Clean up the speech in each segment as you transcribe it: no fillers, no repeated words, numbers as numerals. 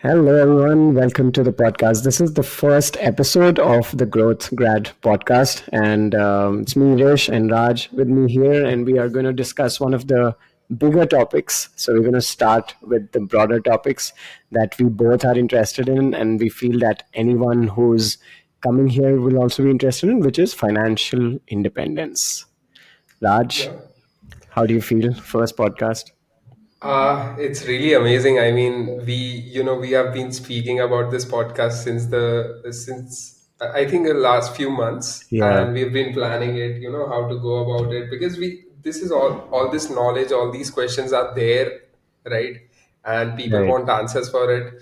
Hello, everyone. Welcome to the podcast. This is the first episode of the GrowthGrad Podcast, and it's me, Rish, and Raj with me here, and we are going to discuss one of the bigger topics. So we're going to start with the broader topics that we both are interested in, and we feel that anyone who's coming here will also be interested in, which is financial independence. Raj, Yeah. how do you feel? First podcast. It's really amazing. I mean, we have been speaking about this podcast since I think the last few months, Yeah. and we've been planning it, how to go about it because this is all this knowledge, all these questions are there, right? And people Right. want answers for it.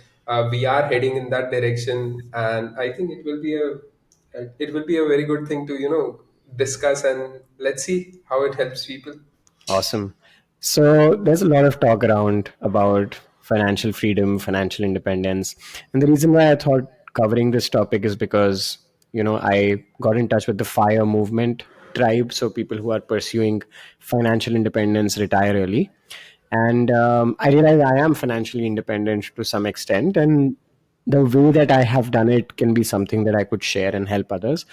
We are heading in that direction, and I think it will be a very good thing to, discuss, and let's see how it helps people. Awesome. So there's a lot of talk around about financial freedom, financial independence. And the reason why I thought covering this topic is because, I got in touch with the FIRE movement tribe. So people who are pursuing financial independence retire early. And I realize I am financially independent to some extent. And the way that I have done it can be something that I could share and help others.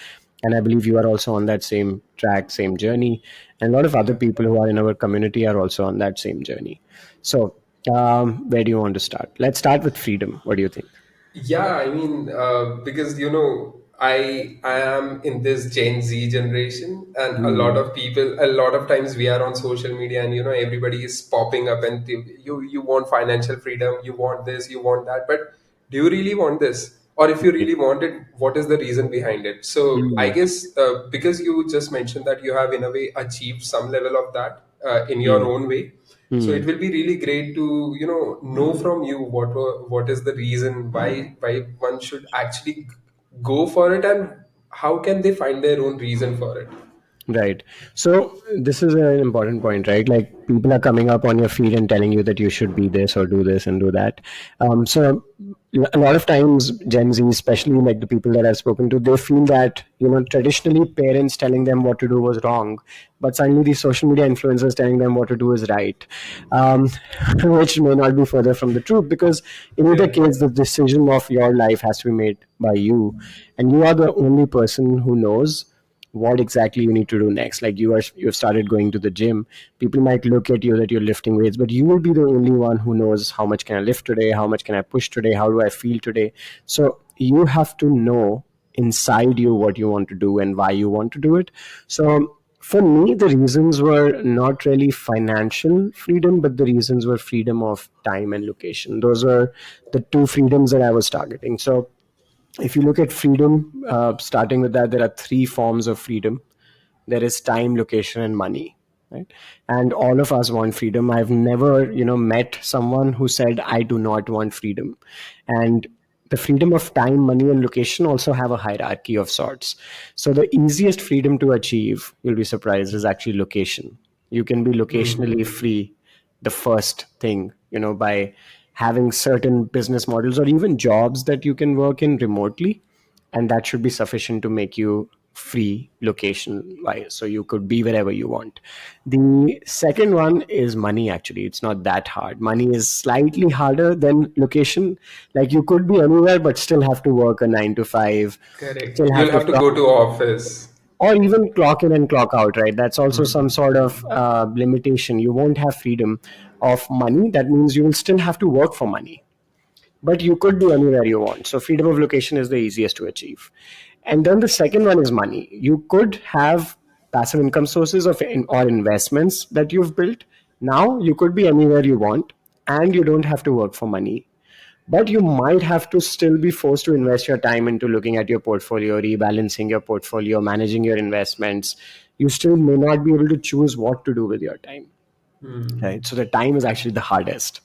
And I believe you are also on that same track, same journey. And a lot of other Yeah. people who are in our community are also on that same journey. So, where do you want to start? Let's start with freedom. What do you think? Yeah, I mean, because I am in this Gen Z generation, and a lot Hmm. of people, a lot of times we are on social media, and everybody is popping up, and you want financial freedom, you want this, you want that, but do you really want this? Or if you Right. really want it, what is the reason behind it? So I Hmm. guess because you just mentioned that you have in a way achieved some level of that in your Hmm. own way, so Hmm. it will be really great to know from you what is the reason why one should actually go for it, and how can they find their own reason for it. Right. So this is an important point, right? Like people are coming up on your feed and telling you that you should be this or do this and do that. So a lot of times, Gen Z, especially like the people that I've spoken to, they feel that traditionally parents telling them what to do was wrong, but suddenly these social media influencers telling them what to do is right, um, which may not be further from the truth because in either Yeah. case, the decision of your life has to be made by you, and you are the only person who knows what exactly you need to do next. Like you've started going to the gym, people might look at you that you're lifting weights, but you will be the only one who knows how much can I lift today, how much can I push today, how do I feel today. So you have to know inside you what you want to do and why you want to do it. So for me, the reasons were not really financial freedom, but the reasons were freedom of time and location. Those were the two freedoms that I was targeting. So if you look at freedom, starting with that, there are three forms of freedom. There is time, location, and money, right? And all of us want freedom. I've never met someone who said I do not want freedom. And the freedom of time, money, and location also have a hierarchy of sorts. So the easiest freedom to achieve, you'll be surprised, is actually location. You can be locationally free the first thing, by having certain business models or even jobs that you can work in remotely, and that should be sufficient to make you free location wise, so you could be wherever you want. The second one is money. Actually, it's not that hard. Money is slightly harder than location. Like you could be anywhere but still have to work a 9 to 5, Correct, still have you'll to have to go to office. or even clock in and clock out, right? That's also some sort of limitation. You won't have freedom of money. That means you will still have to work for money, but you could be anywhere you want. So freedom of location is the easiest to achieve. And then the second one is money. You could have passive income sources or investments that you've built. Now you could be anywhere you want and you don't have to work for money. But you might have to still be forced to invest your time into looking at your portfolio, rebalancing your portfolio, managing your investments. You still may not be able to choose what to do with your time, right? So the time is actually the hardest.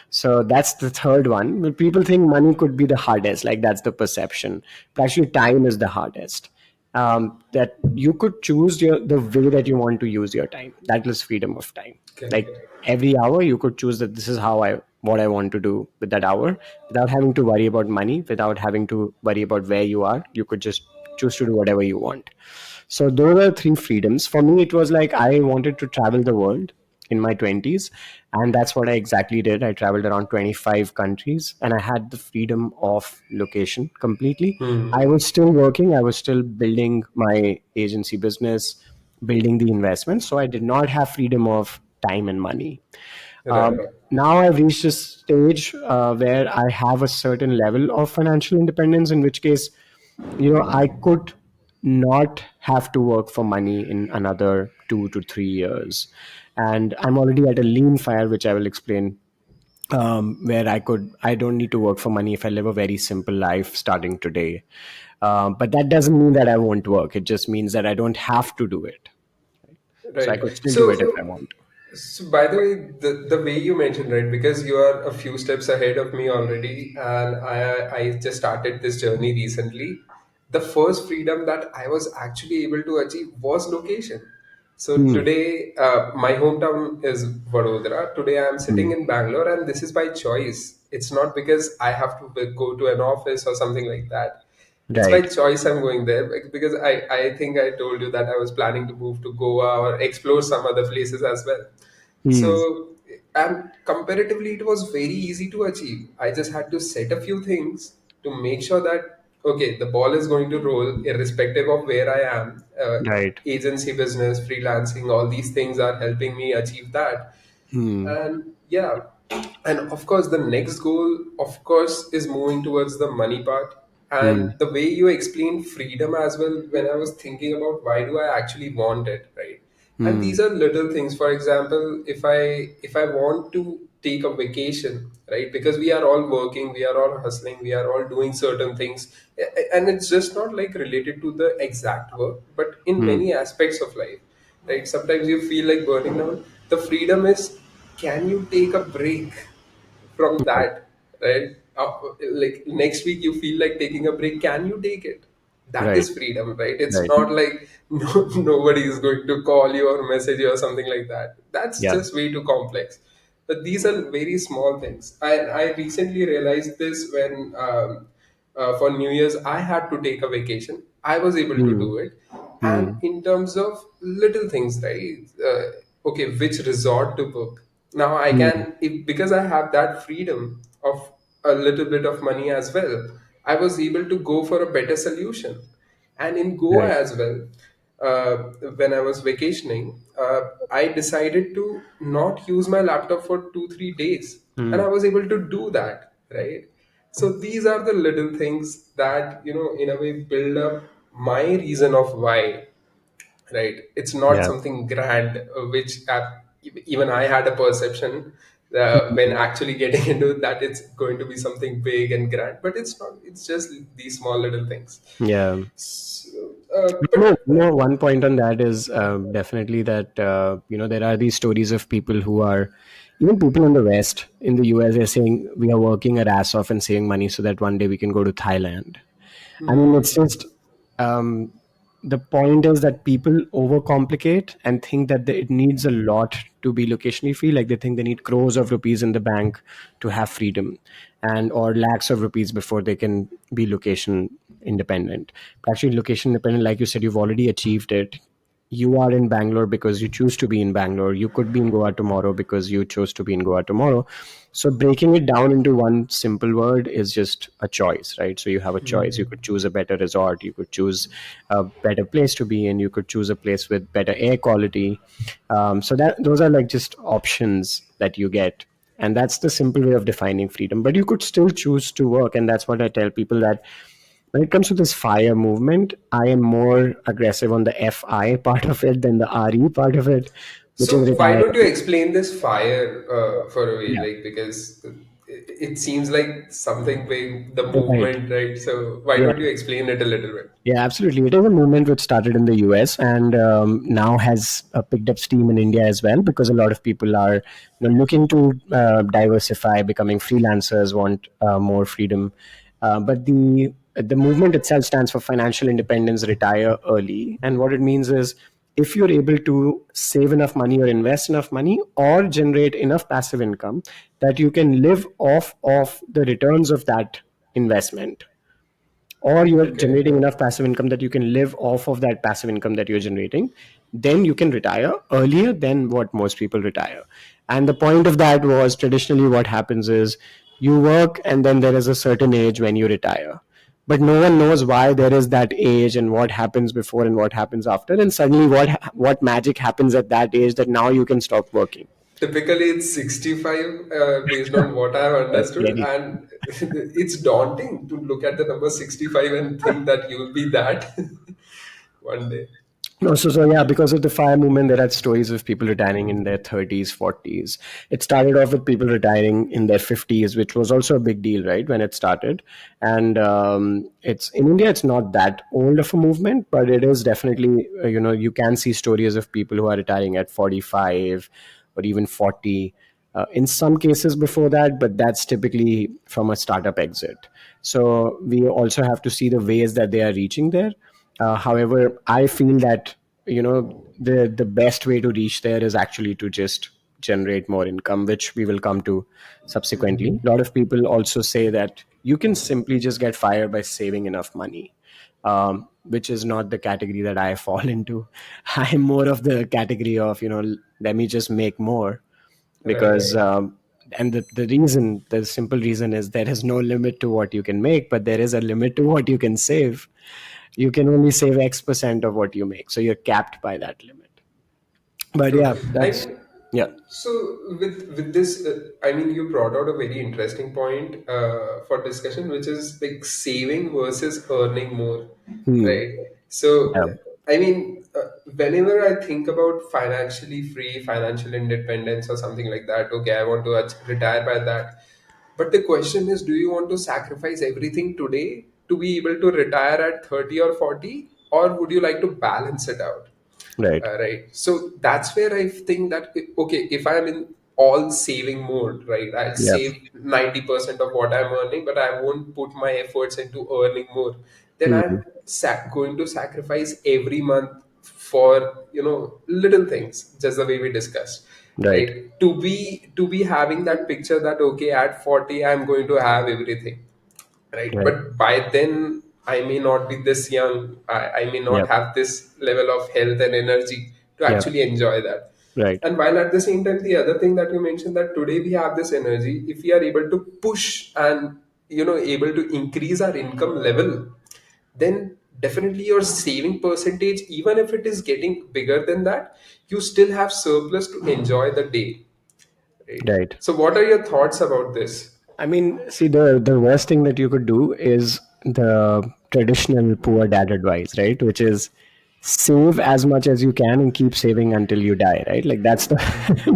So that's the third one. But people think money could be the hardest, like that's the perception. But actually, time is the hardest. That you could choose the way that you want to use your time. That is freedom of time. Like Correct. every hour, you could choose that this is what I want to do with that hour, without having to worry about money, without having to worry about where you are. You could just choose to do whatever you want. So those are three freedoms. For me, it was like I wanted to travel the world, in my 20s. And that's what I exactly did. I traveled around 25 countries and I had the freedom of location completely. I Hmm. was still working, I was still building my agency business, building the investment. So I did not have freedom of time and money. Right. Now I've reached a stage where I have a certain level of financial independence, in which case, I could not have to work for money in another 2 to 3 years. And I'm already at a lean fire, which I will explain, where I don't need to work for money if I live a very simple life starting today. But that doesn't mean that I won't work. It just means that I don't have to do it. So I Right. could still do it if I So, want. so by the way, the way you mentioned, right, because you are a few steps ahead of me already, and I just started this journey recently. The first freedom that I was actually able to achieve was location. So Hmm. today, my hometown is Vadodara. Today, I am sitting Hmm. in Bangalore, and this is by choice. It's not because I have to go to an office or something like that. It's by Right. choice I'm going there because I think I told you that I was planning to move to Goa or explore some other places as well. Hmm. So, and comparatively, it was very easy to achieve. I just had to set a few things to make sure that, okay, the ball is going to roll irrespective of where I am. Right. Agency business, freelancing, all these things are helping me achieve that. Hmm. And yeah, and of course the next goal of course is moving towards the money part. Hmm. And the way you explained freedom as well, when I was thinking about why do I actually want it, right? And Hmm. these are little things. For example, if I want to take a vacation, right, because we are all working, we are all hustling, we are all doing certain things, and it's just not like related to the exact work but in Hmm. many aspects of life, right? Sometimes you feel like burning down. The freedom is, can you take a break from Right. that, right? Like next week you feel like taking a break, can you take it? That Right. is freedom, right? It's Right. not like nobody is going to call you or message you or something like that. That's Yeah. just way too complex. But these are very small things. I recently realized this when for New Year's I had to take a vacation. I was able to Hmm. do it. And Hmm. in terms of little things, right? Okay, which resort to book? Now I Hmm. can, if, because I have that freedom of a little bit of money as well, I was able to go for a better solution. And in Goa Right. as well, uh, when I was vacationing, I decided to not use my laptop for 2 3 days, and Hmm. I was able to do that, right? So these are the little things that in a way build up my reason of why, right? It's not Yeah. something grand, which even I had a perception when actually getting into that it's going to be something big and grand, but it's not. It's just these small little things. Yeah. So, No, but no. One point on that is definitely that there are these stories of people who are, even people in the West, in the US, are saying we are working our ass off and saving money so that one day we can go to Thailand. I mean, it's just um, the point is that people overcomplicate and think that it needs a lot to be locationally free. Like they think they need crores of rupees in the bank to have freedom, and or lakhs of rupees before they can be location independent. But actually, location independent, like you said, you've already achieved it. You are in Bangalore because you choose to be in Bangalore. You could be in Goa tomorrow because you chose to be in Goa tomorrow. So breaking it down into one simple word is just a choice, right? So you have a choice. You could choose a better resort. You could choose a better place to be in. You could choose a place with better air quality. So that those are like just options that you get. And that's the simple way of defining freedom. But you could still choose to work. And that's what I tell people, that when it comes to this fire movement, I am more aggressive on the FI part of it than the RE part of it, which is so why retire. don't you explain this fire for a way, Yeah, like, because it seems like something big, the right. movement, right? So why Yeah, don't you explain it a little bit? yeah, absolutely. It is a movement which started in the US and now has picked up steam in India as well, because a lot of people are looking to diversify, becoming freelancers, want more freedom. But the movement itself stands for financial independence, retire early. And what it means is, if you're able to save enough money or invest enough money or generate enough passive income that you can live off of the returns of that investment, or you're Okay. generating enough passive income that you can live off of that passive income that you're generating, then you can retire earlier than what most people retire. And the point of that was, traditionally what happens is you work and then there is a certain age when you retire, but no one knows why there is that age and what happens before and what happens after, and suddenly what magic happens at that age that now you can stop working. Typically, it's 65, based on what I have That's understood, scary. and it's daunting to look at the number 65 and think that you'll be that one day. No, so yeah, because of the fire movement, there are stories of people retiring in their 30s, 40s. It started off with people retiring in their 50s, which was also a big deal, right, when it started. And it's in India, it's not that old of a movement, but it is definitely, you can see stories of people who are retiring at 45 or even 40. In some cases before that, but that's typically from a startup exit. So we also have to see the ways that they are reaching there. However, I feel that the best way to reach there is actually to just generate more income, which we will come to subsequently. A lot of people also say that you can simply just get fired by saving enough money, which is not the category that I fall into. I'm more of the category of, let me just make more, Right. because and the simple reason is there is no limit to what you can make, but there is a limit to what you can save. You can only save X% of what you make, so you're capped by that limit. But True. yeah, I that's, mean, yeah. so with this, I mean, you brought out a very interesting point for discussion, which is like saving versus earning more, Hmm. right? So, Yeah. I mean, whenever I think about financially free, financial independence, or something like that, okay, I want to retire by that. But the question is, do you want to sacrifice everything today to be able to retire at 30 or 40, or would you like to balance it out? Right. Right. So that's where I think that, okay, if I'm in all saving mode, right, I'll Yeah. save 90% of what I'm earning, but I won't put my efforts into earning more. Then Hmm. I'm going to sacrifice every month for, little things, just the way we discussed, Right. right? To be having that picture that, okay, at 40 I'm going to have everything, right? Right. But by then I may not be this young. I may not Yep. have this level of health and energy to Yep. actually enjoy that. Right. And while at the same time, the other thing that you mentioned, that today we have this energy, if we are able to push and, able to increase our income level, then definitely your saving percentage, even if it is getting bigger than that, you still have surplus to enjoy the day, right? Right. So what are your thoughts about this? I mean, see, the worst thing that you could do is the traditional poor dad advice, right? Which is save as much as you can and keep saving until you die, right? Like that's the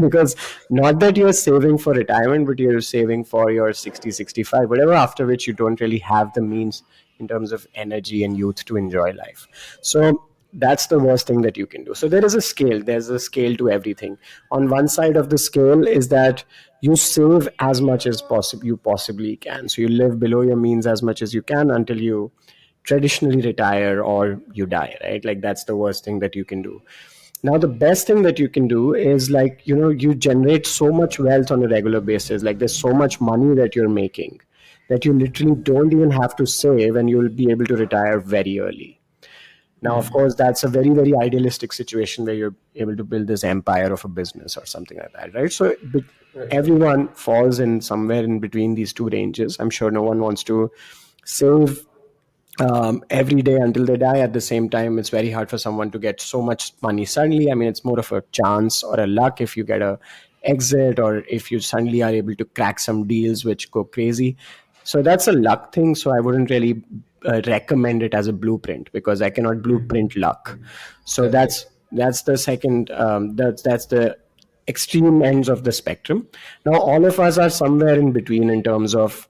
because not that you're saving for retirement, but you're saving for your 60, 65, whatever, after which you don't really have the means in terms of energy and youth to enjoy life. So that's the worst thing that you can do. So there is a scale, there's a scale to everything. On one side of the scale is that you save as much as possible you possibly can, so you live below your means as much as you can until you traditionally retire or you die, right? Like that's the worst thing that you can do. Now the best thing that you can do is, like, you generate so much wealth on a regular basis, like there's so much money that you're making that you literally don't even have to save, and you'll be able to retire very early. Now, of course, that's a very, very idealistic situation where you're able to build this empire of a business or something like that, right? So Right. everyone falls in somewhere in between these two ranges. I'm sure no one wants to save every day until they die. At the same time, it's very hard for someone to get so much money suddenly. I mean, it's more of a chance or a luck if you get a exit, or if you suddenly are able to crack some deals which go crazy. So that's a luck thing. So I wouldn't really recommend it as a blueprint, because I cannot blueprint luck. So Okay. that's the second. That's the extreme ends of the spectrum. Now all of us are somewhere in between in terms of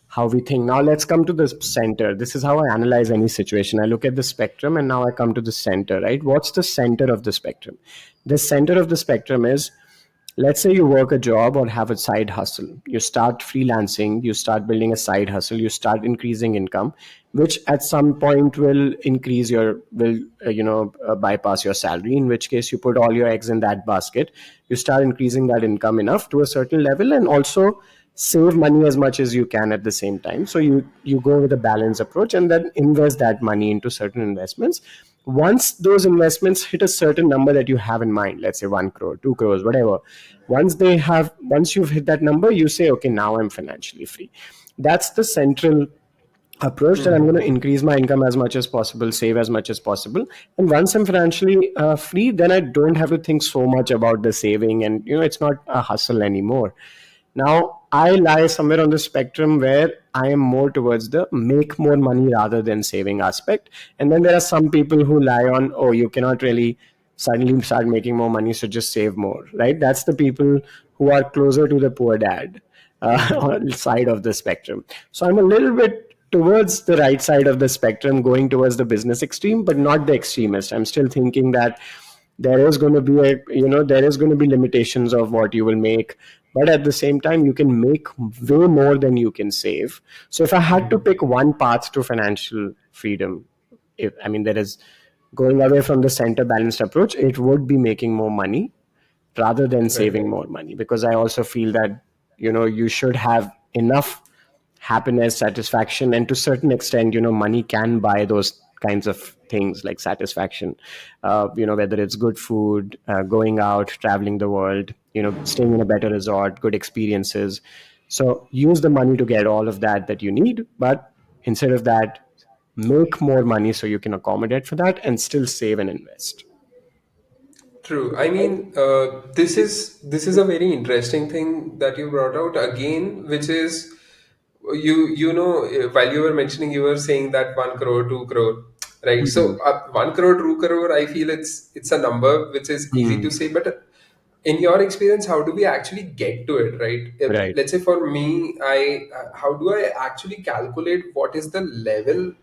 how we think. Now let's come to the center. This is how I analyze any situation. I look at the spectrum and now I come to the center, right? What's the center of the spectrum? The center of the spectrum is, let's say you work a job or have a side hustle. You start freelancing, you start building a side hustle, you start increasing income, which at some point will increase your, will, bypass your salary, in which case you put all your eggs in that basket. You start increasing that income enough to a certain level, and also save money as much as you can at the same time. So you go with a balanced approach and then invest that money into certain investments. Once those investments hit a certain number that you have in mind, let's say 1 crore, 2 crores, whatever, once you've hit that number, you say, okay, now I'm financially free. That's the central approach, that I'm going to increase my income as much as possible, save as much as possible. And once I'm financially free, then I don't have to think so much about the saving, and it's not a hustle anymore. Now, I lie somewhere on the spectrum where I am more towards the make more money rather than saving aspect. And then there are some people who lie on, oh, you cannot really suddenly start making more money, so just save more, right? That's the people who are closer to the poor dad side of the spectrum. So I'm a little bit towards the right side of the spectrum, going towards the business extreme, but not the extremist. I'm still thinking that there is going to be there is going to be limitations of what you will make, but at the same time you can make way more than you can save. So if I had to pick one path to financial freedom, if I mean there is going away from the center balanced approach, it would be making more money rather than saving Right. more money, because I also feel that you should have enough happiness, satisfaction, and to a certain extent, money can buy those kinds of things like satisfaction. Whether it's good food, going out, traveling the world, staying in a better resort, good experiences. So use the money to get all of that you need, but instead of that, make more money so you can accommodate for that and still save and invest. True. I mean, this is a very interesting thing that you brought out again, which is while you were mentioning, you were saying that 1 crore, 2 crore, right? Mhm. So 1 crore, 2 crore, I feel it's a number which is easy to Mm. say, but in your experience, how do we actually get to it, right? Right. Let's say for me, I how do I actually calculate what is the level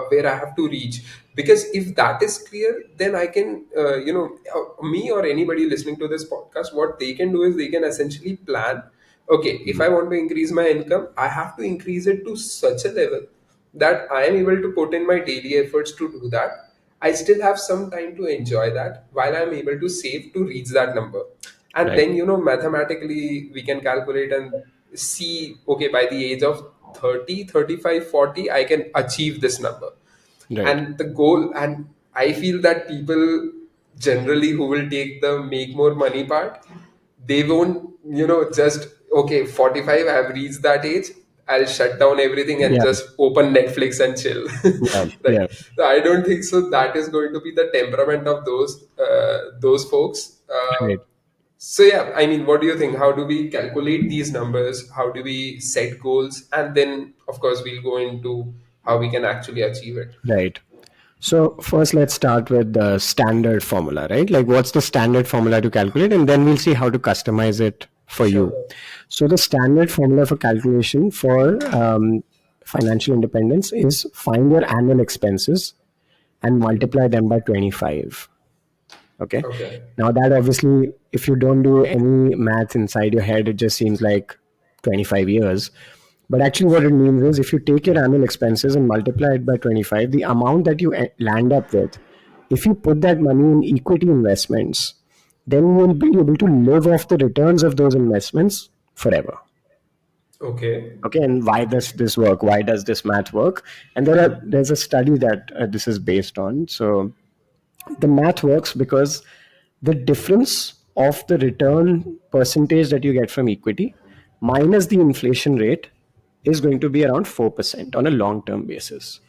where I have to reach? Because if that is clear, then I can me or anybody listening to this podcast, what they can do is they can essentially plan, okay, if I want to increase my income, I have to increase it to such a level that I am able to put in my daily efforts to do that. I still have some time to enjoy that while I'm able to save to reach that number. And Right. then, mathematically, we can calculate and see, okay, by the age of 30, 35, 40, I can achieve this number. Right. And the goal, and I feel that people generally who will take the make more money part, they won't, just, okay, 45, I've reached that age, I'll shut down everything and Yeah. just open Netflix and chill. Yeah. Right. Yeah. So I don't think so that is going to be the temperament of those folks. Right. So yeah, I mean, what do you think? How do we calculate these numbers? How do we set goals? And then, of course, we'll go into how we can actually achieve it. Right. So first, let's start with the standard formula, right? Like, what's the standard formula to calculate, and then we'll see how to customize it for you. Sure. So the standard formula for calculation for financial independence is find your annual expenses and multiply them by 25. Okay. Okay. Now that obviously, if you don't do any math inside your head, it just seems like 25 years. But actually, what it means is if you take your annual expenses and multiply it by 25, the amount that you land up with, if you put that money in equity investments, then you will be able to live off the returns of those investments forever. Okay. Okay, and why does this work? Why does this math work? And there's a study that this is based on. So the math works because the difference of the return percentage that you get from equity minus the inflation rate is going to be around 4% on a long term basis.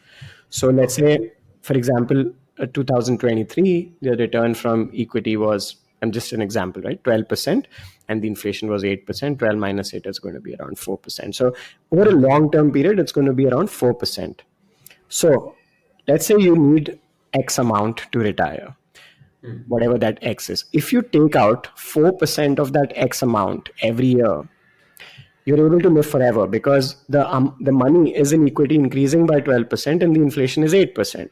So let's Okay. say, for example, 2023, the return from equity was, I'm just an example, right? 12%, and the inflation was 8%. 12 minus 8 is going to be around 4%. So over a long term period, it's going to be around 4%. So let's say you need X amount to retire, whatever that X is. If you take out 4% of that X amount every year, you're able to live forever because the money is in equity increasing by 12% and the inflation is 8%.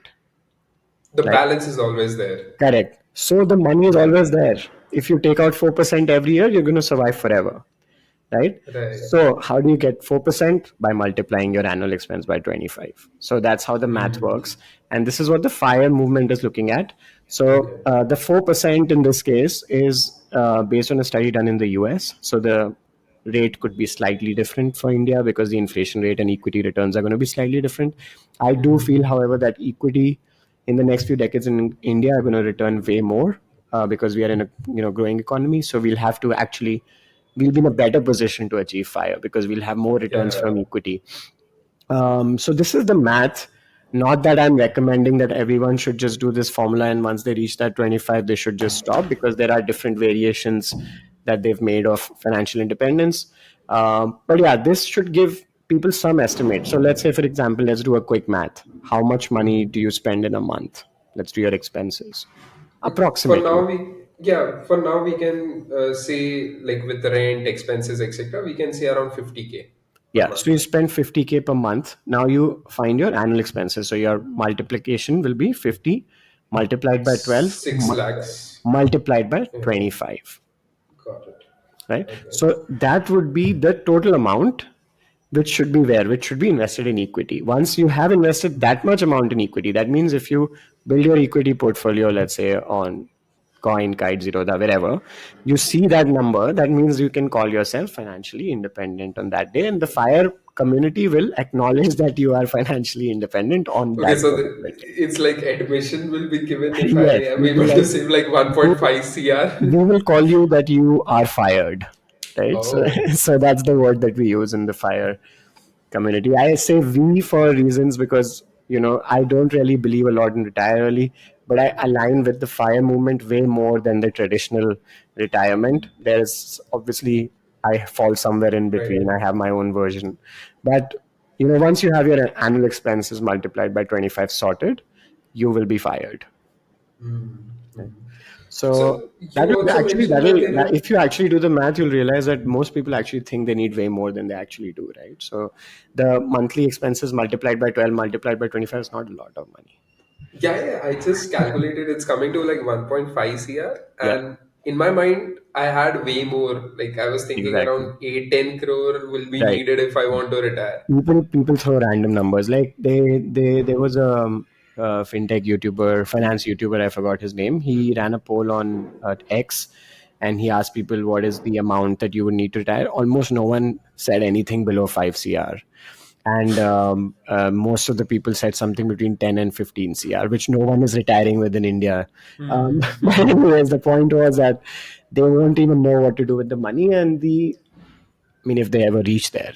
The Right? balance is always there. Correct. So the money is Right. always there. If you take out 4% every year, you're going to survive forever. Right? Right. So how do you get 4%? By multiplying your annual expense by 25. So that's how the math works. And this is what the FIRE movement is looking at. So Okay. the 4% in this case is based on a study done in the US. So the rate could be slightly different for India because the inflation rate and equity returns are going to be slightly different. I do feel, however, that equity in the next few decades in India are going to return way more because we are in a growing economy. So we'll be in a better position to achieve fire because we'll have more returns Yeah. from equity. So this is the math. Not that I'm recommending that everyone should just do this formula and once they reach that 25, they should just stop, because there are different variations that they've made of financial independence. But yeah, this should give people some estimate. So let's say, for example, let's do a quick math. How much money do you spend in a month? Let's do your expenses. For now, Approximately. we can say, like, with the rent, expenses, etc. We can say around 50K per Yeah, so month. you spend 50K per month. Now you find your annual expenses. So your multiplication will be 50 multiplied by 12 6 lakhs. multiplied by Yeah, 25, got it. right? Okay. So that would be the total amount which should be where, which should be invested in equity. Once you have invested that much amount in equity, that means if you build your equity portfolio, let's say on Coin, Kite, Zerodha, wherever, you see that number, that means you can call yourself financially independent on that day, and the fire community will acknowledge that you are financially independent on Okay, that so particular day. it's like admission will be given if I Yes, am you'll be able to like, save like they 1.5 CR. they will call you that you are fired, right? So, Oh, so that's the word that we use in the fire community. I say we for reasons because I don't really believe a lot in retire early, but I align with the fire movement way more than the traditional retirement. There's obviously, I fall somewhere in between. right. I have my own version, but once you have your annual expenses multiplied by 25 sorted, you will be fired. So So you also mentioned that that'll there are. if you actually do the math, you'll realize that most people actually think they need way more than they actually do, right? So the monthly expenses multiplied by 12 multiplied by 25 is not a lot of money. Yeah, yeah, I just calculated it's coming to like 1.5 CR. Yeah, And in my mind, I had way more. Like, I was thinking exactly. around 8, 10 crore will be Right. needed if I want to retire. People throw random numbers. Like there was a fintech YouTuber, finance YouTuber, I forgot his name. He ran a poll on X, and he asked people what is the amount that you would need to retire. Almost no one said anything below 5 CR, and most of the people said something between 10 and 15 CR, which no one is retiring with in India. But anyways, the point was that they won't even know what to do with the money, and if they ever reach there.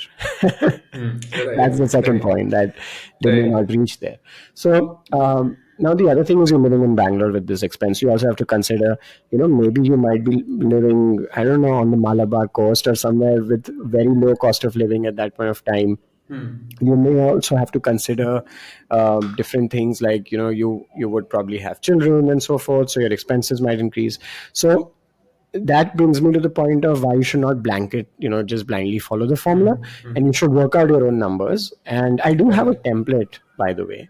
Right, That's the second right, point, that they may right. not reach there. So now the other thing is, you're living in Bangalore with this expense. You also have to consider, maybe you might be living, I don't know, on the Malabar coast or somewhere with very low cost of living at that point of time. You may also have to consider different things, like you would probably have children and so forth, so your expenses might increase. So that brings me to the point of why you should not blanket, just blindly follow the formula, and you should work out your own numbers. And I do have a Correct. template, by the way,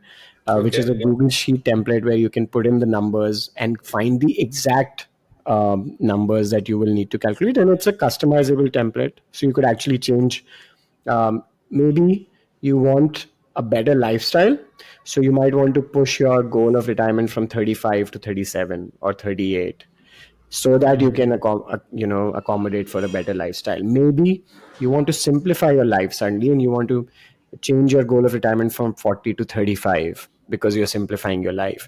which is a Okay. Google Sheet template where you can put in the numbers and find the exact numbers that you will need to calculate. And it's a customizable template. So you could actually change. Maybe you want a better lifestyle. So you might want to push your goal of retirement from 35 to 37 or 38, so that you can accommodate for a better lifestyle. Maybe you want to simplify your life suddenly, and you want to change your goal of retirement from 40 to 35 because you're simplifying your life,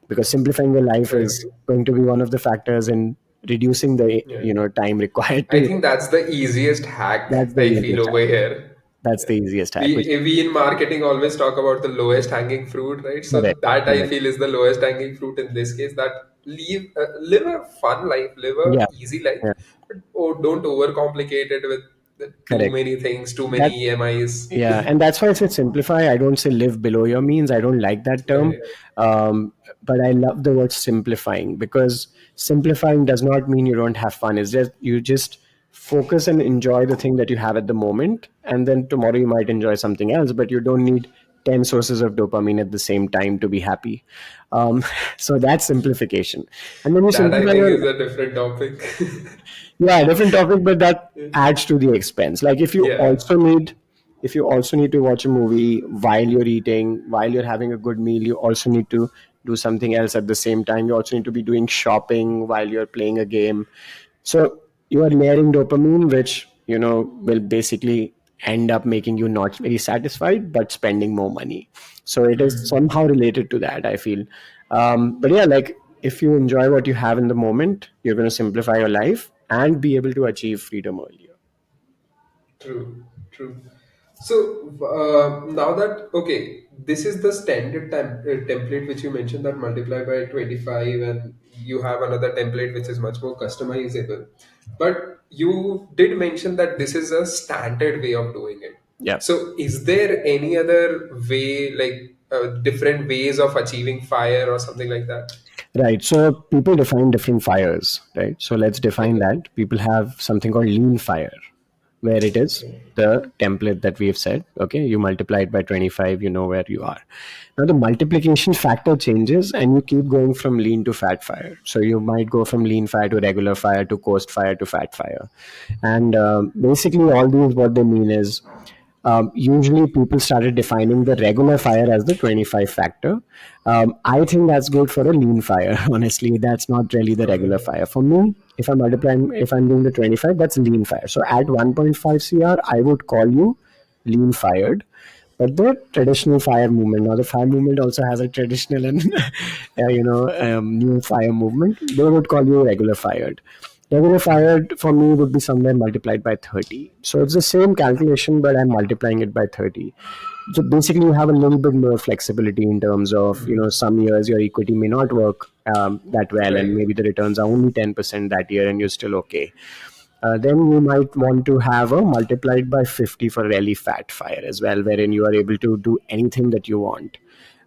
because simplifying your life Right. is going to be one of the factors in reducing the Yeah. time required I to. think that's the easiest hack That's the I feel easiest over hack. here. That's Yeah. the easiest hack, which We in marketing always talk about the lowest hanging fruit, right? So correct, that I correct. feel is the lowest hanging fruit in this case. That live a fun life, live a Yeah, easy life, yeah, but don't overcomplicate it with too correct. many things, too That many EMIs. Yeah, and that's why I said simplify. I don't say live below your means. I don't like that term. Right. But I love the word simplifying, because simplifying does not mean you don't have fun. It's just you just focus and enjoy the thing that you have at the moment, and then tomorrow you might enjoy something else. But you don't need 10 sources of dopamine at the same time to be happy. So that's simplification. And then you That I simplify think your, is a different topic. yeah, different topic, but that adds to the expense. Like Yeah. if you also need to watch a movie while you're eating, while you're having a good meal, you also need to do something else at the same time. You also need to be doing shopping while you're playing a game. So you are layering dopamine, which will basically end up making you not very satisfied but spending more money. So it is somehow related to that, I feel. But yeah, like if you enjoy what you have in the moment, you're going to simplify your life and be able to achieve freedom earlier. True, true. So now that okay, this is the standard template which you mentioned, that multiply by 25, and you have another template which is much more customizable. But you did mention that this is a standard way of doing it. Yeah. So is there any other way, like different ways of achieving fire or something like that? Right. So people define different fires, right? So let's define Okay. that. People have something called lean fire, where it is Okay. the template that we have said. Okay, you multiply it by 25, you know where you are. Now the multiplication factor changes and you keep going from lean to fat fire. So you might go from lean fire to regular fire to coast fire to fat fire. And basically, all these, what they mean is, usually people started defining the regular fire as the 25 factor. I think that's good for a lean fire. Honestly, that's not really the regular Okay. fire. For me, if I'm doing the 25, that's lean fire. So at 1.5 CR, I would call you lean fired. But the traditional fire movement, now the fire movement also has a traditional and new fire movement. They would call you regular fired. Regular fired for me would be somewhere multiplied by 30. So it's the same calculation, but I'm multiplying it by 30. So basically, you have a little bit more flexibility in terms of, some years your equity may not work that well, and Right. maybe the returns are only 10% that year, and you're still okay. Then you might want to have a multiplied by 50 for really fat fire as well, wherein you are able to do anything that you want.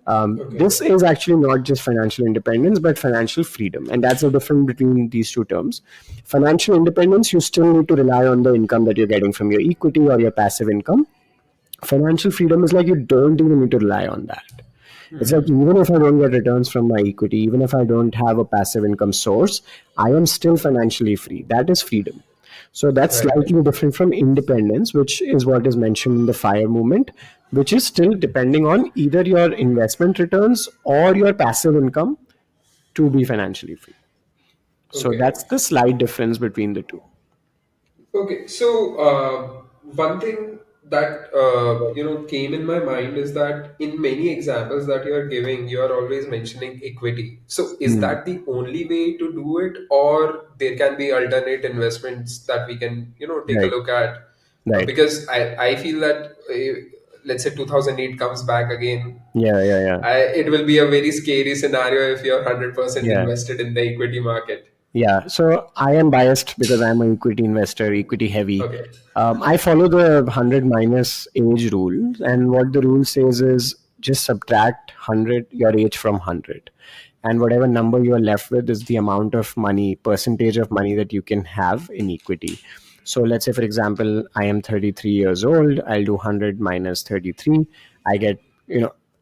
Okay. This is actually not just financial independence, but financial freedom. And that's the difference between these two terms. Financial independence, you still need to rely on the income that you're getting from your equity or your passive income. Financial freedom is like you don't even need to rely on that. It's like even if I don't get returns from my equity, even if I don't have a passive income source, I am still financially free. That is freedom. So that's Right. slightly different from independence, which is what is mentioned in the FIRE movement, which is still depending on either your investment returns or your passive income to be financially free. So Okay. that's the slight difference between the two. Okay, so one thing that came in my mind is that in many examples that you are giving, you are always mentioning equity. So is Hmm. that the only way to do it, or there can be alternate investments that we can take a Right. look at? Right. Because I feel that let's say 2008 comes back again, Yeah. Yeah. Yeah. it will be a very scary scenario if you're 100% Yeah. invested in the equity market. Yeah, so I am biased because I'm an equity investor, equity heavy. Okay. I follow the 100 minus age rule, and what the rule says is just subtract 100 your age from 100, and whatever number you are left with is the amount of money, percentage of money that you can have in equity. So let's say, for example, I am 33 years old. I'll do 100 minus 33. I get,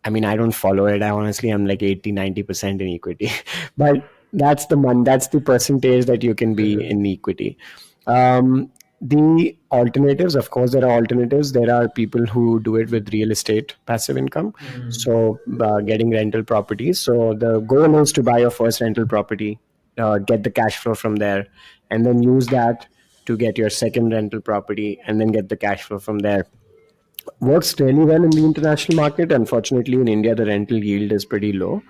I mean, I don't follow it. I honestly am like 80, 90% in equity. But that's the percentage that you can be in equity. The alternatives, of course, there are alternatives. There are people who do it with real estate passive income. So getting rental properties. So the goal is to buy your first rental property, get the cash flow from there, and then use that to get your second rental property, and then get the cash flow from there. Works really well in the international market. Unfortunately, in India, the rental yield is pretty low,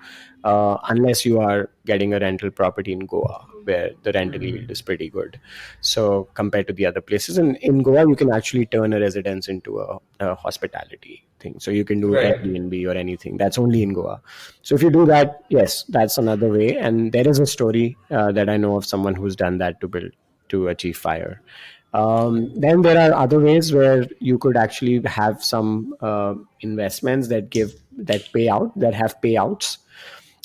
unless you are getting a rental property in Goa, where the rental yield is pretty good. So compared to the other places, and in Goa, you can actually turn a residence into a hospitality thing. So you can do Right. Airbnb or anything. That's only in Goa. So if you do that, yes, that's another way. And there is a story that I know of someone who's done that to achieve fire. Then there are other ways where you could actually have some investments that pay out, that have payouts.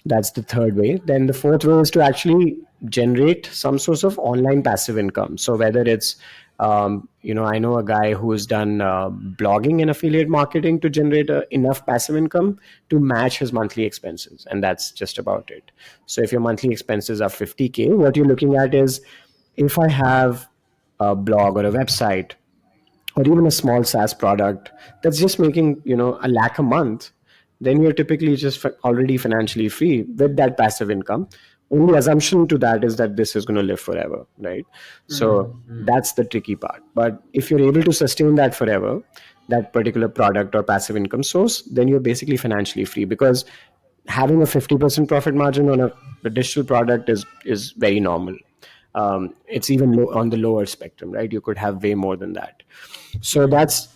That's the third way. Then the fourth way is to actually generate some source of online passive income. So whether it's I know a guy who's done blogging and affiliate marketing to generate enough passive income to match his monthly expenses, and that's just about it. So if your monthly expenses are 50K, what you're looking at is, if I have a blog or a website or even a small SaaS product that's just making a lakh a month, then you're typically just already financially free with that passive income. only assumption to that is that this is going to live forever, right? So that's the tricky part. But if you're able to sustain that forever, that particular product or passive income source, then you're basically financially free, because having a 50% profit margin on a digital product is very normal. It's even on the lower spectrum, right? You could have way more than that. So that's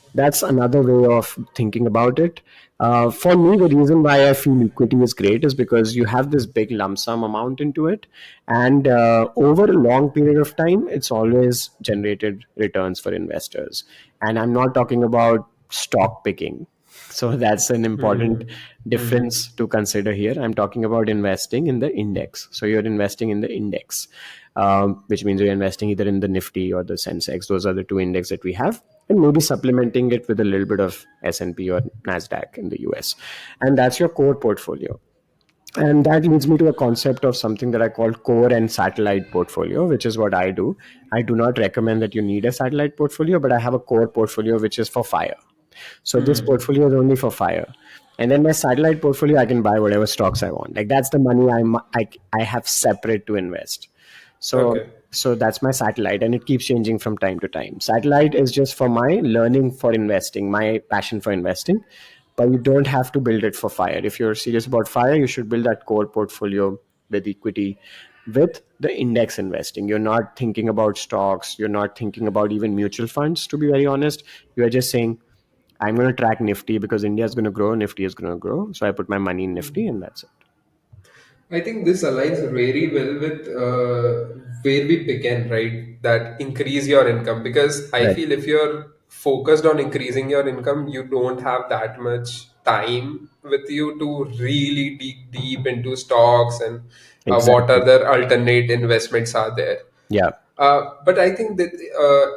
another way of thinking about it. For me, the reason why I feel equity is great is because you have this big lump sum amount into it, and over a long period of time, it's always generated returns for investors. And I'm not talking about stock picking. So that's an important difference to consider here. I'm talking about investing in the index. So you're investing in the index, which means you're investing either in the Nifty or the Sensex. Those are the two index that we have, and maybe supplementing it with a little bit of S&P or Nasdaq in the US, and that's your core portfolio. And that leads me to a concept of something that I call core and satellite portfolio, which is what I do. I do not recommend that you need a satellite portfolio, but I have a core portfolio which is for fire. So this portfolio is only for fire. And then my satellite portfolio, I can buy whatever stocks I want. Like that's the money I have separate to invest. So Okay. so that's my satellite, and it keeps changing from time to time. Satellite is just for my learning for investing, my passion for investing, but you don't have to build it for fire. If you're serious about fire, you should build that core portfolio with equity, with the index investing. You're not thinking about stocks, you're not thinking about even mutual funds, to be very honest. You're just saying, I'm going to track Nifty because India is going to grow, Nifty is going to grow. So I put my money in Nifty, and that's it. I think this aligns very well with where we began, right? That increase your income. Because I Correct. feel if you're focused on increasing your income, you don't have that much time with you to really dig deep into stocks and what Exactly. other alternate investments are there. Yeah. But I think that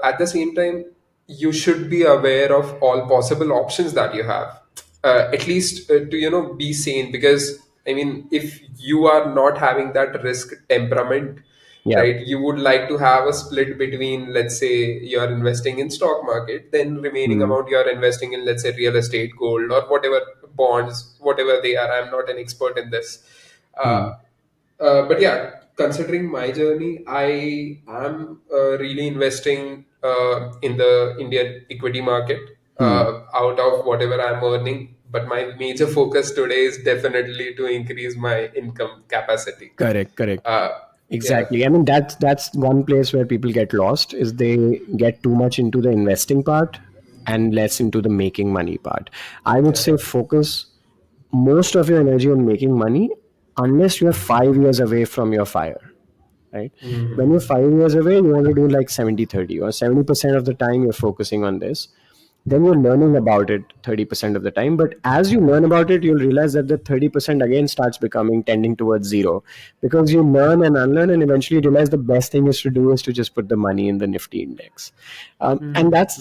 at the same time, you should be aware of all possible options that you have, at least to be sane. Because I mean, if you are not having that risk temperament, Yeah. right, you would like to have a split between, let's say, you are investing in stock market, then remaining Hmm. amount you are investing in, let's say, real estate, gold, or whatever, bonds, whatever they are. I'm not an expert in this. Uh, Hmm. but yeah, considering my journey, I am really investing in the Indian equity market Hmm. out of whatever I'm earning. But my major focus today is definitely to increase my income capacity. Correct. Correct. Uh, yeah, Exactly. I mean, that's one place where people get lost, is they get too much into the investing part and less into the making money part. I would yeah. say focus most of your energy on making money, unless you're 5 years away from your fire, right? When you're 5 years away, you want to do like 70-30, or 70% of the time you're focusing on this. Then you're learning about it 30% of the time. But as you learn about it, you'll realize that the 30% again starts becoming tending towards zero, because you learn and unlearn, and eventually realize the best thing is to do is to just put the money in the Nifty index. And that's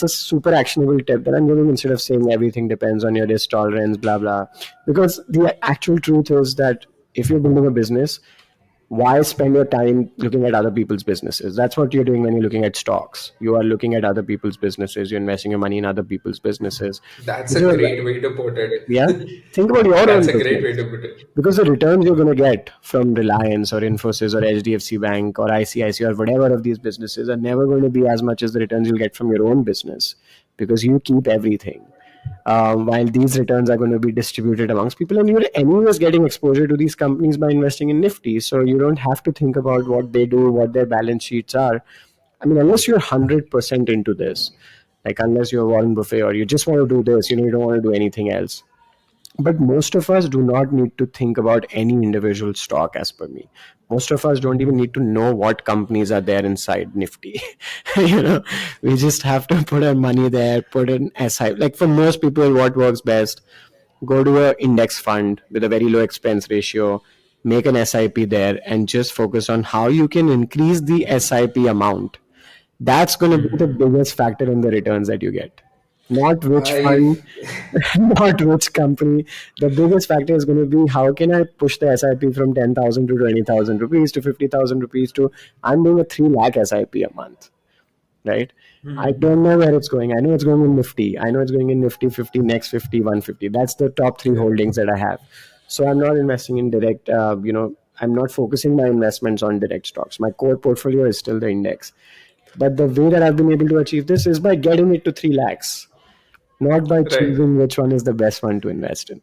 a super actionable tip that I'm giving, instead of saying everything depends on your risk tolerance, blah, blah. Because the actual truth is that if you're building a business, why spend your time looking at other people's businesses? That's what you're doing when you're looking at stocks. You are looking at other people's businesses, you're investing your money in other people's businesses. That's Which a is, great way to put it. yeah, think about your That's own a great way business, to put it. because the returns you're going to get from Reliance or Infosys or HDFC Bank or ICICI or whatever of these businesses are never going to be as much as the returns you'll get from your own business, because you keep everything. While these returns are going to be distributed amongst people, and you're anyways getting exposure to these companies by investing in Nifty, so you don't have to think about what they do, what their balance sheets are. I mean, unless you're 100% into this, like unless you're Warren Buffett or you just want to do this, you don't want to do anything else. But most of us do not need to think about any individual stock, as per me. Most of us don't even need to know what companies are there inside Nifty. We just have to put our money there, put in SI. Like for most people, what works best, go to a index fund with a very low expense ratio, make an SIP there, and just focus on how you can increase the SIP amount. That's going to be the biggest factor in the returns that you get. Not which I fund, not which company. The biggest factor is going to be how can I push the SIP from 10,000 to 20,000 rupees to 50,000 rupees to I'm doing a 3 lakh SIP a month, right? I don't know where it's going. I know it's going in Nifty. I know it's going in Nifty 50, next 50, 150. That's the top three yeah. holdings that I have. So I'm not investing in direct, I'm not focusing my investments on direct stocks. My core portfolio is still the index. But the way that I've been able to achieve this is by getting it to 3 lakhs, not by Right. choosing which one is the best one to invest in.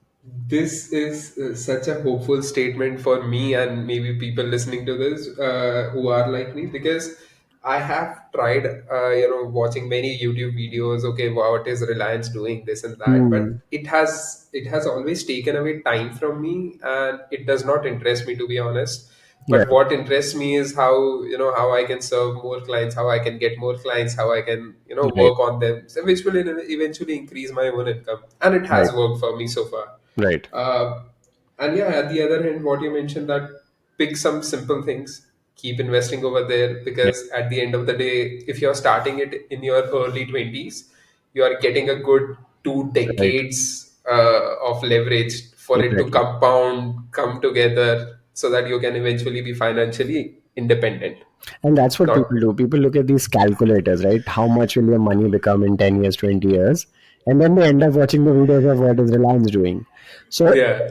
This is such a hopeful statement for me and maybe people listening to this who are like me, because I have tried, watching many YouTube videos. Okay, what is Reliance doing, this and that, Hmm. but it has always taken away time from me, and it does not interest me, to be honest. But Right. what interests me is how I can serve more clients, how I can get more clients, how I can Right. work on them, so which will eventually increase my own income, and it has Right. worked for me so far. Right. uh, and yeah, at the other hand, what you mentioned, that pick some simple things, keep investing over there, Yeah. because at the end of the day, if you're starting it in your early 20s, you are getting a good two Right. decades of leverage for it to Exactly. compound, come together, so that you can eventually be financially independent. And that's what Not, people do. People look at these calculators, right? How much will your money become in 10 years, 20 years? And then they end up watching the videos of what is Reliance doing. So, yeah.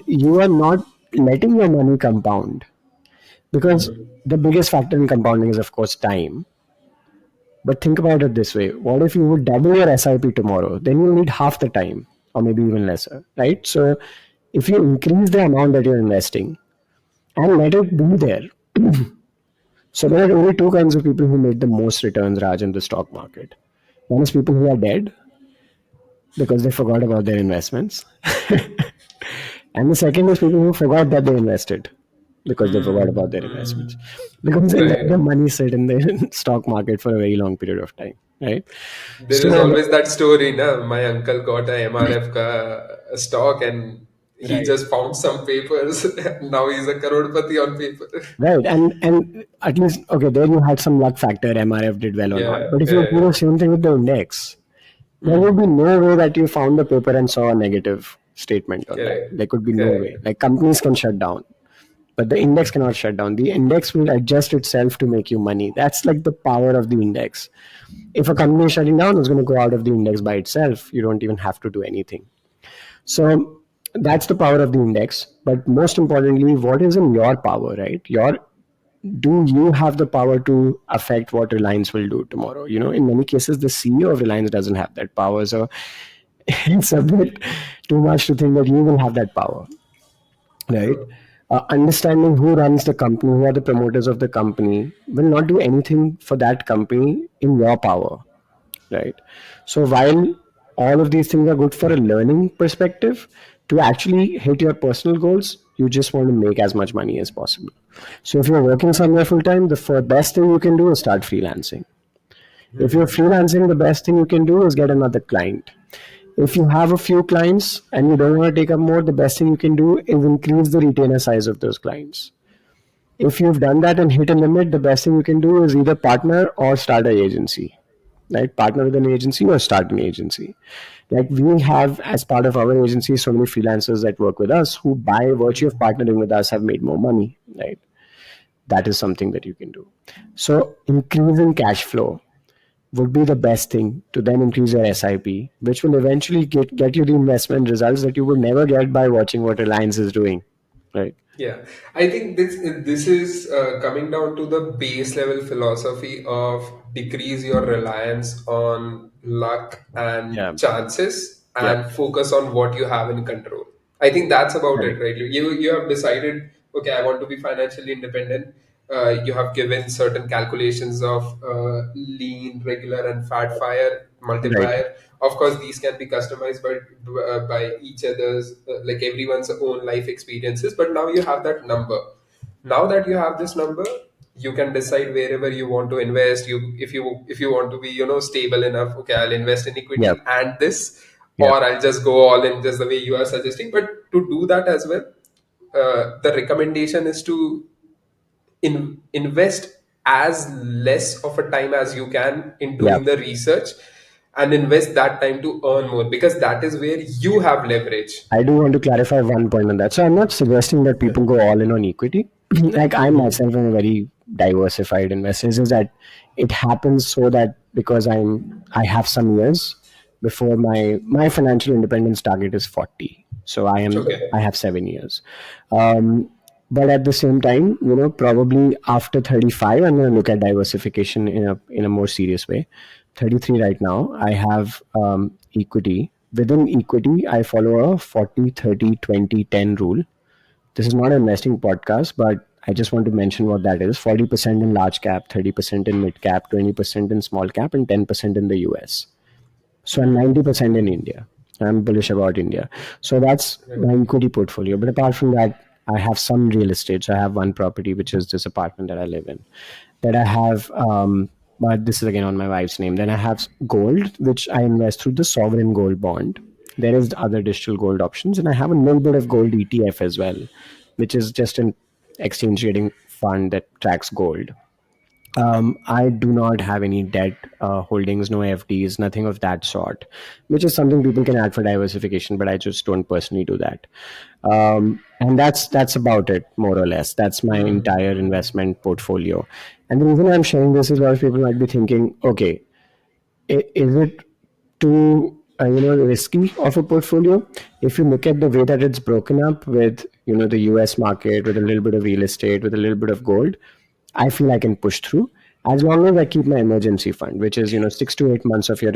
you are not letting your money compound, because the biggest factor in compounding is, of course, time. But think about it this way: what if you would double your SIP tomorrow? Then you'll need half the time, or maybe even lesser, right? So, if you increase the amount that you're investing and let it be there, so there are only two kinds of people who make the most returns, Raj, in the stock market. One is people who are dead because they forgot about their investments. And the second is people who forgot that they invested because they forgot about their investments. Because they let Right. the money sit in the stock market for a very long period of time. Right. There is So, always that story, na? My uncle got a MRF stock, and he right. just found some papers. Now he's a crorepati on paper. Right. And at least, okay, there you had some luck factor, MRF did well or not. Yeah, But if you yeah, do yeah. the same thing with the index, there would be no way that you found the paper and saw a negative statement on that. Correct, There could be no way. correct. Like companies can shut down, but the index cannot shut down. The index will adjust itself to make you money. That's like the power of the index. If a company is shutting down, it's going to go out of the index by itself. You don't even have to do anything. So that's the power of the index. But most importantly, what is in your power, right? Do you have the power to affect what Reliance will do tomorrow? In many cases, the CEO of Reliance doesn't have that power. So it's a bit too much to think that you will have that power, right? True. Understanding who runs the company, who are the promoters of the company, will not do anything for that company in your power, right? So while all of these things are good for a learning perspective, to actually hit your personal goals, you just want to make as much money as possible. So if you're working somewhere full time, the best thing you can do is start freelancing. If you're freelancing, the best thing you can do is get another client. If you have a few clients and you don't want to take up more, the best thing you can do is increase the retainer size of those clients. If you've done that and hit a limit, the best thing you can do is either partner or start an agency, right? Partner with an agency or start an agency. Like we have, as part of our agency, so many freelancers that work with us who, by virtue of partnering with us, have made more money, right? That is something that you can do. So increasing cash flow would be the best thing to then increase your SIP, which will eventually get you the investment results that you would never get by watching what Reliance is doing. Right. Yeah, I think this is coming down to the base level philosophy of decrease your reliance on luck and Yeah. chances, Yep. and focus on what you have in control. I think that's about Right. it, right? You have decided, okay, I want to be financially independent. You have given certain calculations of lean, regular, and fat fire Right. multiplier. Of course, these can be customized by each other's, like everyone's own life experiences. But now you have that number. Now that you have this number, you can decide wherever you want to invest. If you want to be stable enough, okay, I'll invest in Yep. equity and this, Yep. or I'll just go all in, just the way you are suggesting. But to do that as well, the recommendation is to invest as less of a time as you can in Yep. doing the research, and invest that time to earn more, because that is where you have leverage. I do want to clarify one point on that. So I'm not suggesting that Yeah. people go all in on equity. Like I myself am a very diversified investor. Is that it happens so that because I have some years before my financial independence target is 40. So I Okay. have 7 years. Um, But at the same time, probably after 35, I'm going to look at diversification in a more serious way. 33 right now, I have equity. Within equity, I follow a 40, 30, 20, 10 rule. This is not an investing podcast, but I just want to mention what that is. 40% in large cap, 30% in mid cap, 20% in small cap, and 10% in the US. So I'm 90% in India. I'm bullish about India. So that's Right. my equity portfolio. But apart from that, I have some real estate. So I have one property, which is this apartment that I live in. That I have, but this is again on my wife's name. Then I have gold, which I invest through the sovereign gold bond. There is other digital gold options, and I have a little bit of gold ETF as well, which is just an exchange trading fund that tracks gold. I do not have any debt holdings, no FDs, nothing of that sort, which is something people can add for diversification, but I just don't personally do that. And that's about it, more or less. That's my entire investment portfolio. And the reason I'm sharing this is a lot of people might be thinking, okay, is it too risky of a portfolio? If you look at the way that it's broken up with the US market, with a little bit of real estate, with a little bit of gold, I feel I can push through as long as I keep my emergency fund, which is 6 to 8 months of your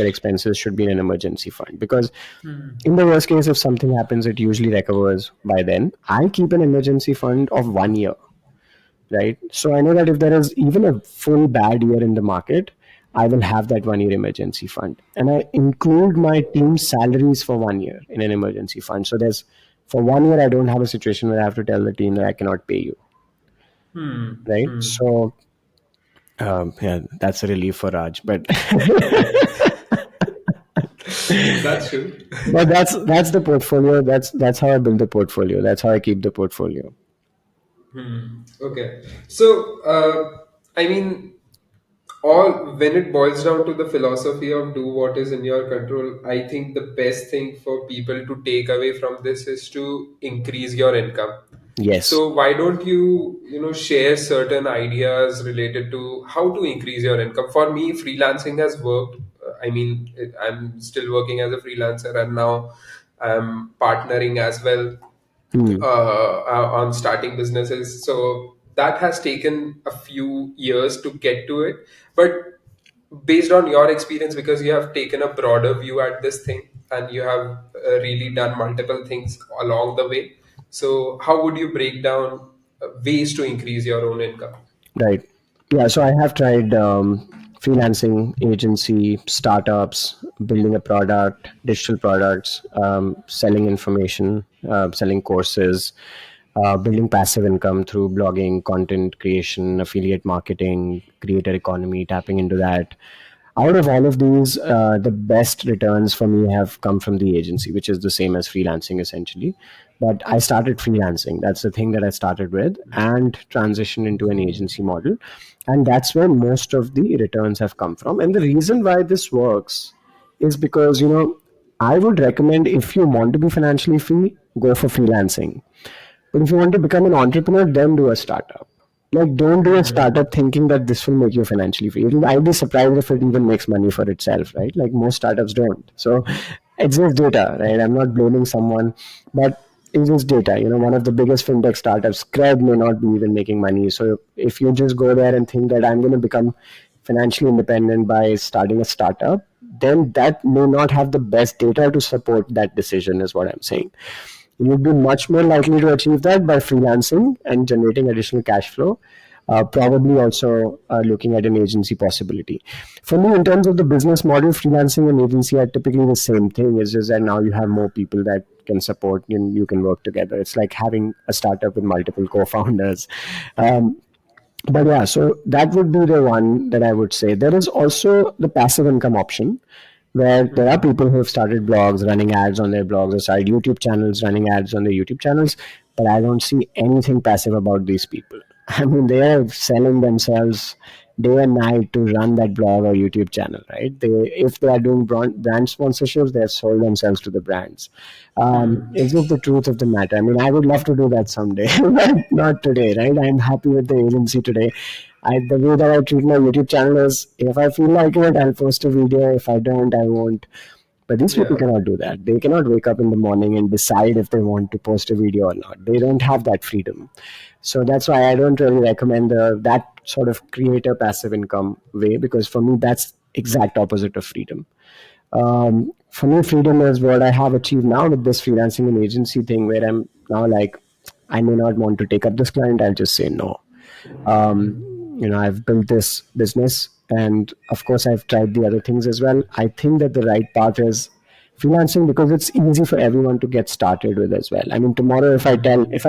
expenses should be in an emergency fund, because in the worst case, if something happens, it usually recovers by then. I keep an emergency fund of 1 year, right? So I know that if there is even a full bad year in the market, I will have that 1 year emergency fund. And I include my team's salaries for 1 year in an emergency fund. So there's for 1 year, I don't have a situation where I have to tell the team that I cannot pay you, right? So yeah, that's a relief for Raj. But That's true. but that's the portfolio. That's how I build the portfolio. That's how I keep the portfolio. Okay. So, I mean, all when it boils down to the philosophy of do what is in your control, I think the best thing for people to take away from this is to increase your income. Yes. So why don't you share certain ideas related to how to increase your income? For me, freelancing has worked. I'm still working as a freelancer, and now I'm partnering as well Hmm. on starting businesses. So that has taken a few years to get to it. But based on your experience, because you have taken a broader view at this thing and you have really done multiple things along the way. So, how would you break down ways to increase your own income? Right. Yeah. So I have tried freelancing, agency, startups, building a product, digital products, selling information, selling courses, building passive income through blogging, content creation, affiliate marketing, creator economy, tapping into that. Out of all of these, the best returns for me have come from the agency, which is the same as freelancing essentially. But I started freelancing. That's the thing that I started with and transitioned into an agency model. And that's where most of the returns have come from. And the reason why this works is because, I would recommend if you want to be financially free, go for freelancing. But if you want to become an entrepreneur, then do a startup. Like, don't do a startup thinking that this will make you financially free. I'd be surprised if it even makes money for itself, right? Like, most startups don't. So, it's just data, right? I'm not blaming someone, but it's just data. One of the biggest fintech startups, Cred, may not be even making money. So, if you just go there and think that I'm going to become financially independent by starting a startup, then that may not have the best data to support that decision, is what I'm saying. You'd be much more likely to achieve that by freelancing and generating additional cash flow. Probably also looking at an agency possibility. For me, in terms of the business model, freelancing and agency are typically the same thing. It's just that now you have more people that can support you and you can work together. It's like having a startup with multiple co-founders. Um, but yeah, so that would be the one that I would say. There is also the passive income option, where there are people who have started blogs, running ads on their blogs, or started YouTube channels, running ads on their YouTube channels. But I don't see anything passive about these people. I mean, they are selling themselves day and night to run that blog or YouTube channel, right? If they are doing brand sponsorships, they have sold themselves to the brands. It's just the truth of the matter. I mean, I would love to do that someday, but not today, right? I'm happy with the agency today. The way that I treat my YouTube channel is, if I feel like it, I'll post a video. If I don't, I won't. But these people Yeah. cannot do that. They cannot wake up in the morning and decide if they want to post a video or not. They don't have that freedom. So that's why I don't really recommend that sort of creator passive income way, because for me that's exact opposite of freedom. For me, freedom is what I have achieved now with this freelancing and agency thing, where I'm now like, I may not want to take up this client. I'll just say no. I've built this business, and of course I've tried the other things as well. I think that the right path is freelancing, because it's easy for everyone to get started with as well. I mean, tomorrow if I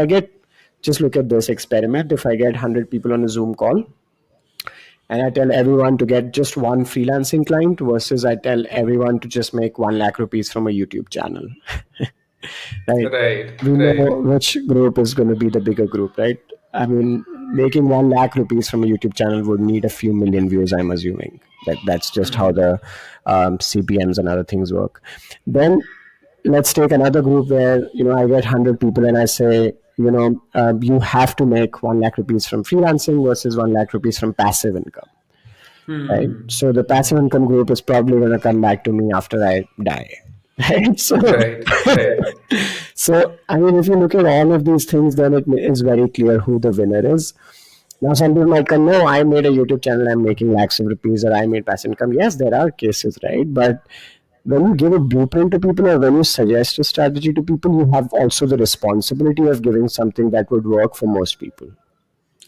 get, just look at this experiment, if I get 100 people on a Zoom call and I tell everyone to get just one freelancing client versus I tell everyone to just make 1 lakh rupees from a YouTube channel, right? Right. We know Right. which group is going to be the bigger group, right? I mean, making 1 lakh rupees from a YouTube channel would need a few million views, I'm assuming. That's just how the CPMs and other things work. Then let's take another group where, I get 100 people and I say, you have to make 1 lakh rupees from freelancing versus 1 lakh rupees from passive income, right? So the passive income group is probably going to come back to me after I die. Right? So, Right. Right. so I mean, if you look at all of these things, then it is very clear who the winner is. Now, some people might come, no, I made a YouTube channel, I'm making lakhs of rupees, or I made passive income. Yes, there are cases, right? But when you give a blueprint to people, or when you suggest a strategy to people, you have also the responsibility of giving something that would work for most people,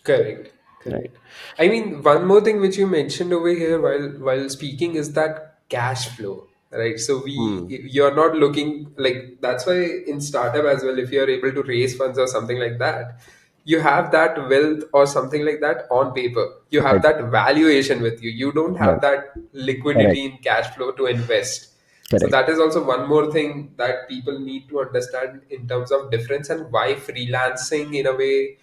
Correct. right? Correct. I mean, one more thing which you mentioned over here while speaking is that cash flow, right? So Hmm. you're not looking like that's why in startup as well, if you're able to raise funds or something like that, you have that wealth or something like that on paper. You have Right. that valuation with you. You don't have Right. that Correct. liquidity in cash flow to invest. So Correct. that is also one more thing that people need to understand in terms of difference and why freelancing in a way,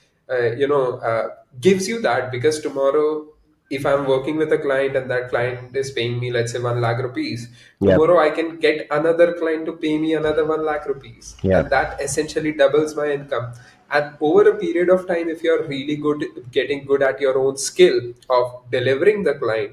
gives you that, because tomorrow if I'm working with a client and that client is paying me, let's say, 1 lakh rupees, Yep. tomorrow I can get another client to pay me another 1 lakh rupees, and Yep. that essentially doubles my income. And over a period of time, if you're really good, getting good at your own skill of delivering the client,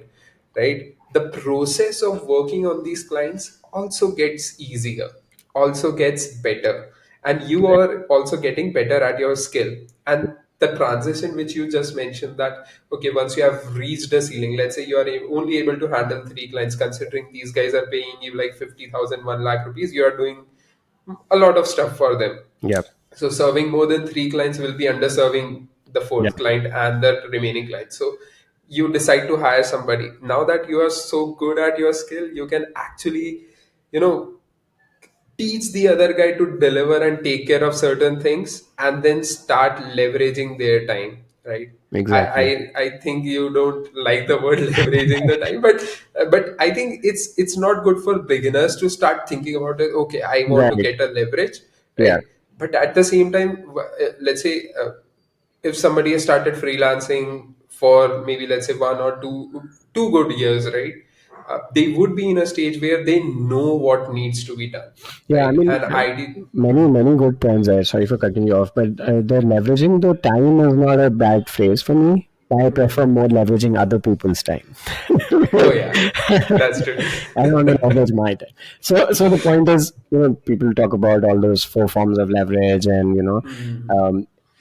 right, the process of working on these clients also gets easier, also gets better, and you Correct. are also getting better at your skill. And the transition which you just mentioned, that okay, once you have reached a ceiling, let's say you are only able to handle 3 clients, considering these guys are paying you like 50,000, 1 lakh rupees, you are doing a lot of stuff for them. Yep. So serving more than 3 clients will be underserving the fourth Yep. client and the remaining client. So you decide to hire somebody. Now that you are so good at your skill, you can actually, you know, teach the other guy to deliver and take care of certain things, and then start leveraging their time, right? i i, Exactly. I think you don't like the word leveraging the time, but I think it's not good for beginners to start thinking about it. Okay, I want to Right. get a leverage, Yeah. right? But at the same time, let's say, if somebody has started freelancing for maybe, let's say, 1 or 2 good years, right, they would be in a stage where they know what needs to be done, Yeah. I right? mean, And I did. many good points there. Sorry for cutting you off, but the leveraging the time is not a bad phrase for me. I prefer more leveraging other people's time. Oh yeah, that's true. I don't want to leverage my time. So the point is, people talk about all those 4 forms of leverage, and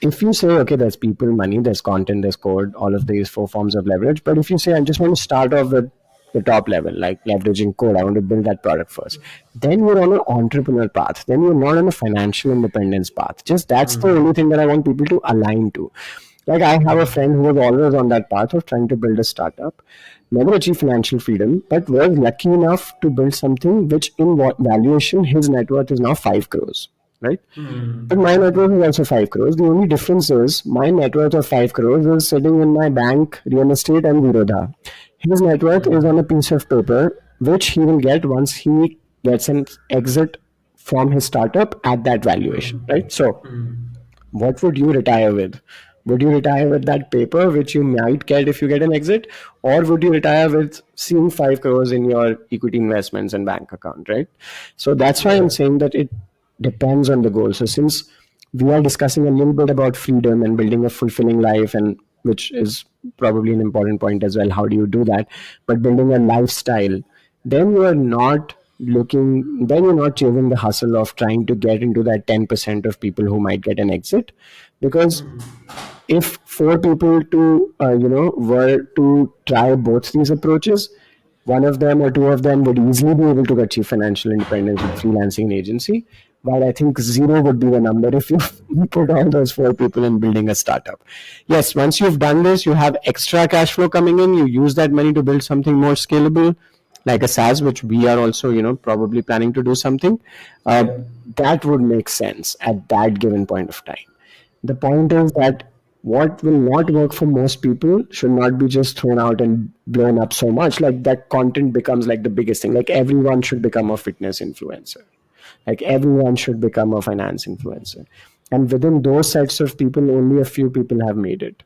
if you say, okay, there's people, money, there's content, there's code, all of these 4 forms of leverage. But if you say, I just want to start off with the top level, like leveraging code, I want to build that product first. Then you're on an entrepreneur path. Then you're not on a financial independence path. Just that's the only thing that I want people to align to. Like, I have a friend who was always on that path of trying to build a startup, never achieved financial freedom, but was lucky enough to build something which, in valuation, his net worth is now 5 crores, right? But my net worth is also 5 crores. The only difference is my net worth of 5 crores is sitting in my bank, real estate, and Virodha. His net worth is on a piece of paper, which he will get once he gets an exit from his startup at that valuation, right? So, what would you retire with? Would you retire with that paper, which you might get if you get an exit, or would you retire with seeing 5 crores in your equity investments and bank account, right? So that's why I'm Yeah. saying that it depends on the goal. So since we are discussing a little bit about freedom and building a fulfilling life, and which is probably an important point as well, how do you do that? But building a lifestyle, then you are not then you're not chasing the hustle of trying to get into that 10% of people who might get an exit. Because if four people to were to try both these approaches, one of them or two of them would easily be able to achieve financial independence with freelancing and agency, while I think zero would be the number if you put all those four people in building a startup. Yes, once you've done this, you have extra cash flow coming in, you use that money to build something more scalable, like a SaaS, which we are also, probably planning to do something. uh, Yeah. that would make sense at that given point of time. The point is that what will not work for most people should not be just thrown out and blown up so much. Like that content becomes like the biggest thing. Like everyone should become a fitness influencer. Like everyone should become a finance influencer. And within those sets of people, only a few people have made it.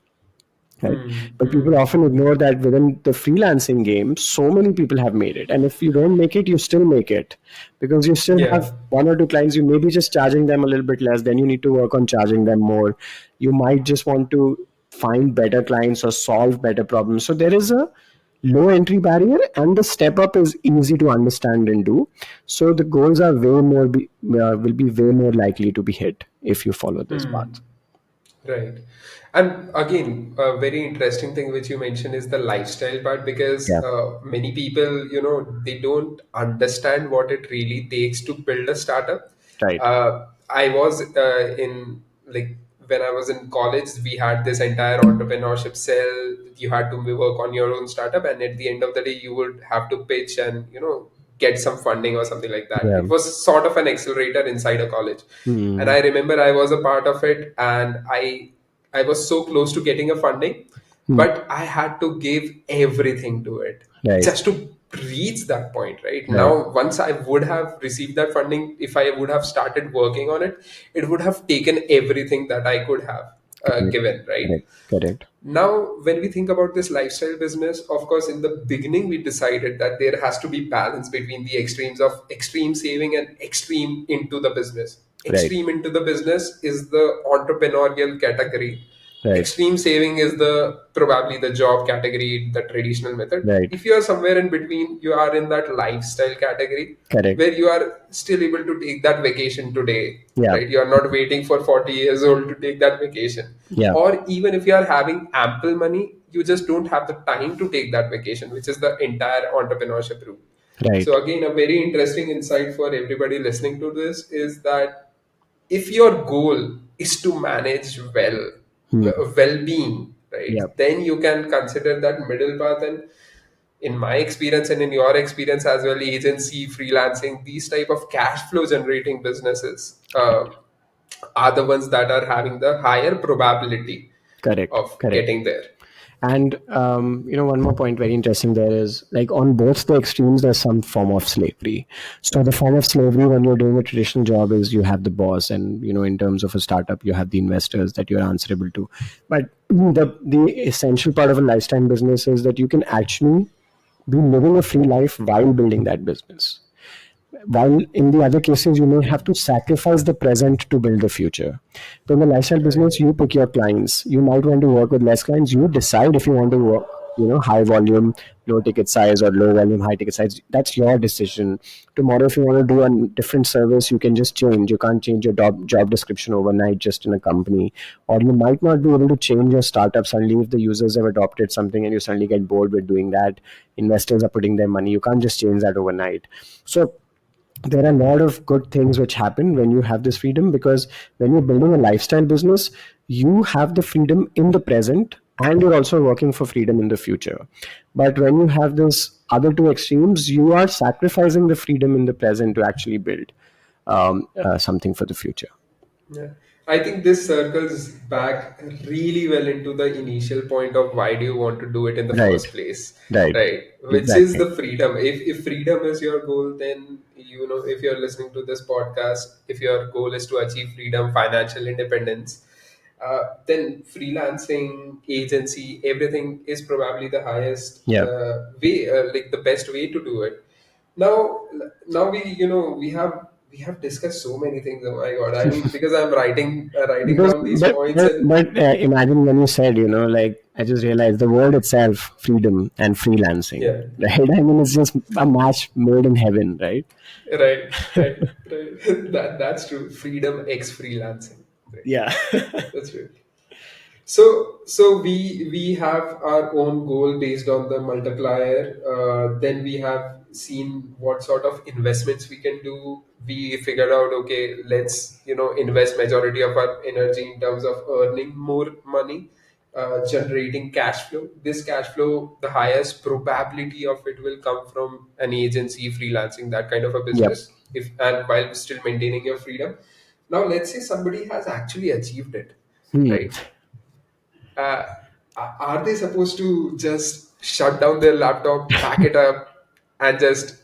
Right. But people often ignore that within the freelancing game, so many people have made it. And if you don't make it, you still make it because you still have Yeah. one or two clients. You may be just charging them a little bit less. Then you need to work on charging them more. You might just want to find better clients or solve better problems. So there is a low entry barrier and the step up is easy to understand and do. So the goals are will be way more likely to be hit if you follow this path. Right. And again, a very interesting thing which you mentioned is the lifestyle part because Yeah. many people, they don't understand what it really takes to build a startup. Right. I was in like when I was in college, we had this entire entrepreneurship cell. You had to work on your own startup, and at the end of the day, you would have to pitch and get some funding or something like that. Yeah. It was sort of an accelerator inside a college, and Hmm. I remember I was a part of it, and I was so close to getting a funding, Hmm. but I had to give everything to it Right. just to reach that point. Right Right. now, once I would have received that funding, if I would have started working on it, it would have taken everything that I could have Correct. given. Right Correct. Correct. now, when we think about this lifestyle business, of course, in the beginning, we decided that there has to be balance between the extremes of extreme saving and extreme into the business. Right. Extreme into the business is the entrepreneurial category. Right. Extreme saving is the probably the job category, the traditional method. Right. If you are somewhere in between, you are in that lifestyle category Correct. where you are still able to take that vacation today, Yeah. right? You are not waiting for 40 years old to take that vacation. Yeah. Or even if you are having ample money, you just don't have the time to take that vacation, which is the entire entrepreneurship route. Right. So again, a very interesting insight for everybody listening to this is that if your goal is to manage Hmm. well-being, right, Yeah. then you can consider that middle path. And in my experience and in your experience as well, agency, freelancing, these type of cash flow generating businesses are the ones that are having the higher probability Correct. of Correct. getting there. And one more point very interesting there is like on both the extremes, there's some form of slavery. So the form of slavery when you're doing a traditional job is you have the boss, and in terms of a startup, you have the investors that you're answerable to. But the essential part of a lifetime business is that you can actually be living a free life while building that business. While in the other cases, you may have to sacrifice the present to build the future. So in the lifestyle Right. business, you pick your clients. You might want to work with less clients. You decide if you want to work, high volume, low ticket size, or low volume, high ticket size. That's your decision. Tomorrow, if you want to do a different service, you can just change. You can't change your job description overnight just in a company. Or you might not be able to change your startup suddenly if the users have adopted something and you suddenly get bored with doing that. Investors are putting their money. You can't just change that overnight. So there are a lot of good things which happen when you have this freedom, because when you're building a lifestyle business, you have the freedom in the present and you're also working for freedom in the future. But when you have this other two extremes, you are sacrificing the freedom in the present to actually build something for the future. Yeah. I think this circles back really well into the initial point of why do you want to do it in the Right. first place, Right. right? Which is Exactly. the freedom. If freedom is your goal, then if you're listening to this podcast, if your goal is to achieve freedom, financial independence, then freelancing, agency, everything is probably the highest Yeah. way, like the best way to do it. Now, now we have we have discussed so many things. Oh my god! I mean, because I'm writing Because down these points, and imagine when you said, like, I just realized the word itself, freedom and freelancing, yeah, right? I mean, it's just a match made in heaven, right? right, right. That's true. Freedom X freelancing. Right. Yeah. That's true. So we have our own goal based on the multiplier. Then we have seen what sort of investments we can do. We figured out, okay, let's invest majority of our energy in terms of earning more money, generating cash flow. This cash flow, the highest probability of it will come from an agency, freelancing, that kind of a Yep. business. If and while still maintaining your freedom. Now let's say somebody has actually achieved it, Hmm. right? uh, are they supposed to just shut down their laptop, pack it up, and just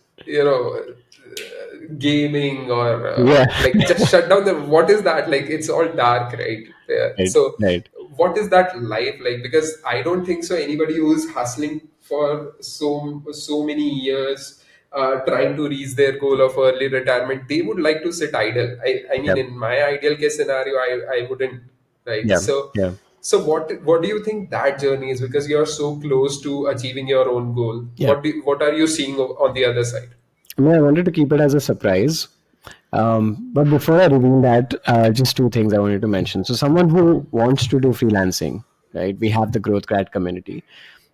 gaming, or Yeah. like just shut down the, what is that like? It's all dark, right? Right. So Right. what is that life like? Because I don't think so anybody who's hustling for so many years, trying to reach their goal of early retirement, they would like to sit idle. I mean, Yep. in my ideal case scenario, I wouldn't, right? Yeah. So Yeah. so what do you think that journey is? Because you're so close to achieving your own goal. Yeah. What are you seeing on the other side? I mean, I wanted to keep it as a surprise. But before I reveal that, just two things I wanted to mention. So, someone who wants to do freelancing, right? We have the GrowthGrad community,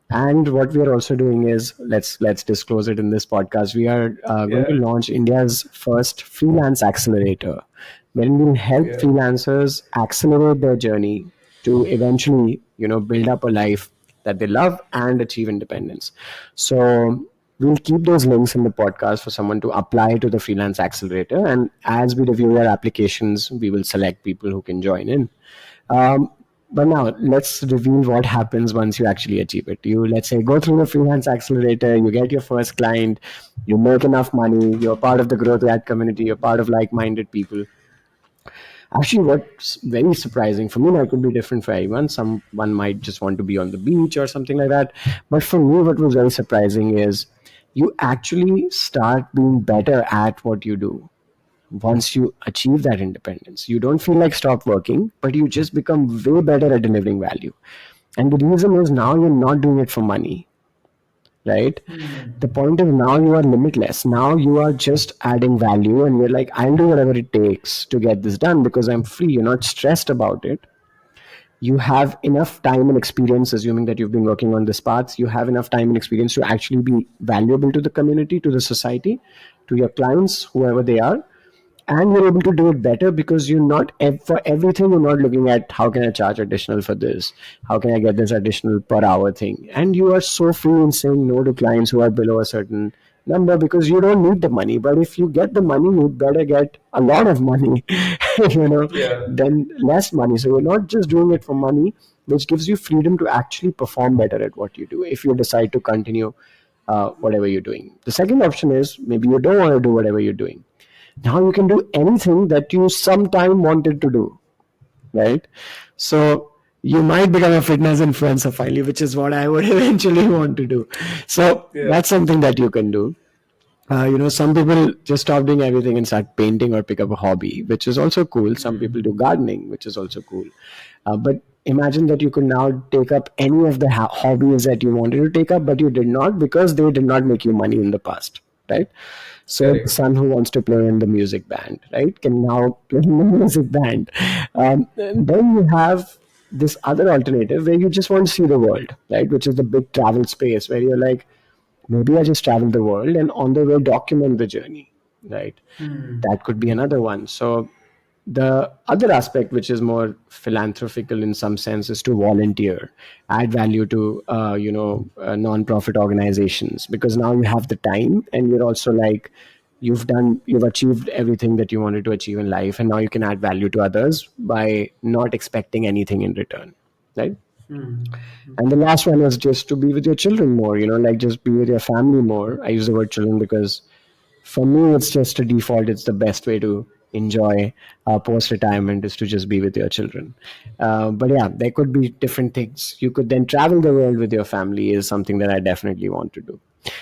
and what we are also doing is, let's disclose it in this podcast. We are going to Yeah, launch India's first freelance accelerator, wherein we'll help yeah. freelancers accelerate their journey to eventually, build up a life that they love and achieve independence. So we'll keep those links in the podcast for someone to apply to the freelance accelerator. And as we review their applications, we will select people who can join in. Um, but now let's reveal what happens once you actually achieve it. You, let's say, go through the freelance accelerator, you get your first client, you make enough money, you're part of the growth ad community, you're part of like-minded people. Actually, what's very surprising for me, now it could be different for everyone. Someone might just want to be on the beach or something like that. But for me, what was very surprising is you actually start being better at what you do once you achieve that independence. You don't feel like stop working, but you just become way better at delivering value. And the reason is now you're not doing it for money, right? The point is now you are limitless. Now you are just adding value and you're like, I'll do whatever it takes to get this done because I'm free. You're not stressed about it. You have enough time and experience, assuming that you've been working on this path, you have enough time and experience to actually be valuable to the community, to the society, to your clients, whoever they are, and you're able to do it better because you're not for everything, you're not looking at how can I charge additional for this, how can I get this additional per hour thing, and you are so free in saying no to clients who are below a certain number because you don't need the money. But if you get the money, you better get a lot of money, you know Yeah, than less money. So you're not just doing it for money, which gives you freedom to actually perform better at what you do if you decide to continue whatever you're doing. The second option is maybe you don't want to do whatever you're doing. Now you can do anything that you sometime wanted to do, right? So you might become a fitness influencer finally, which is what I would eventually want to do. So yeah. that's something that you can do. Some people just stop doing everything and start painting or pick up a hobby, which is also cool. Some people do gardening, which is also cool. But imagine that you could now take up any of the hobbies that you wanted to take up, but you did not because they did not make you money in the past, right? So the Correct. son who wants to play in the music band, right, can now play in the music band. And then you have this other alternative where you just want to see the world, right, which is the big travel space where you're like, maybe I just travel the world and on the way document the journey, right? That could be another one. So the other aspect, which is more philanthropical in some sense, is to volunteer, add value to non-profit organizations, because now you have the time and you're also like, you've achieved everything that you wanted to achieve in life, and now you can add value to others by not expecting anything in return, right? And the last one is just to be with your children more, like just be with your family more. I use the word children because for me, it's just a default. It's the best way to enjoy post retirement is to just be with your children. But yeah, there could be different things. You could then travel the world with your family, is something that I definitely want to do.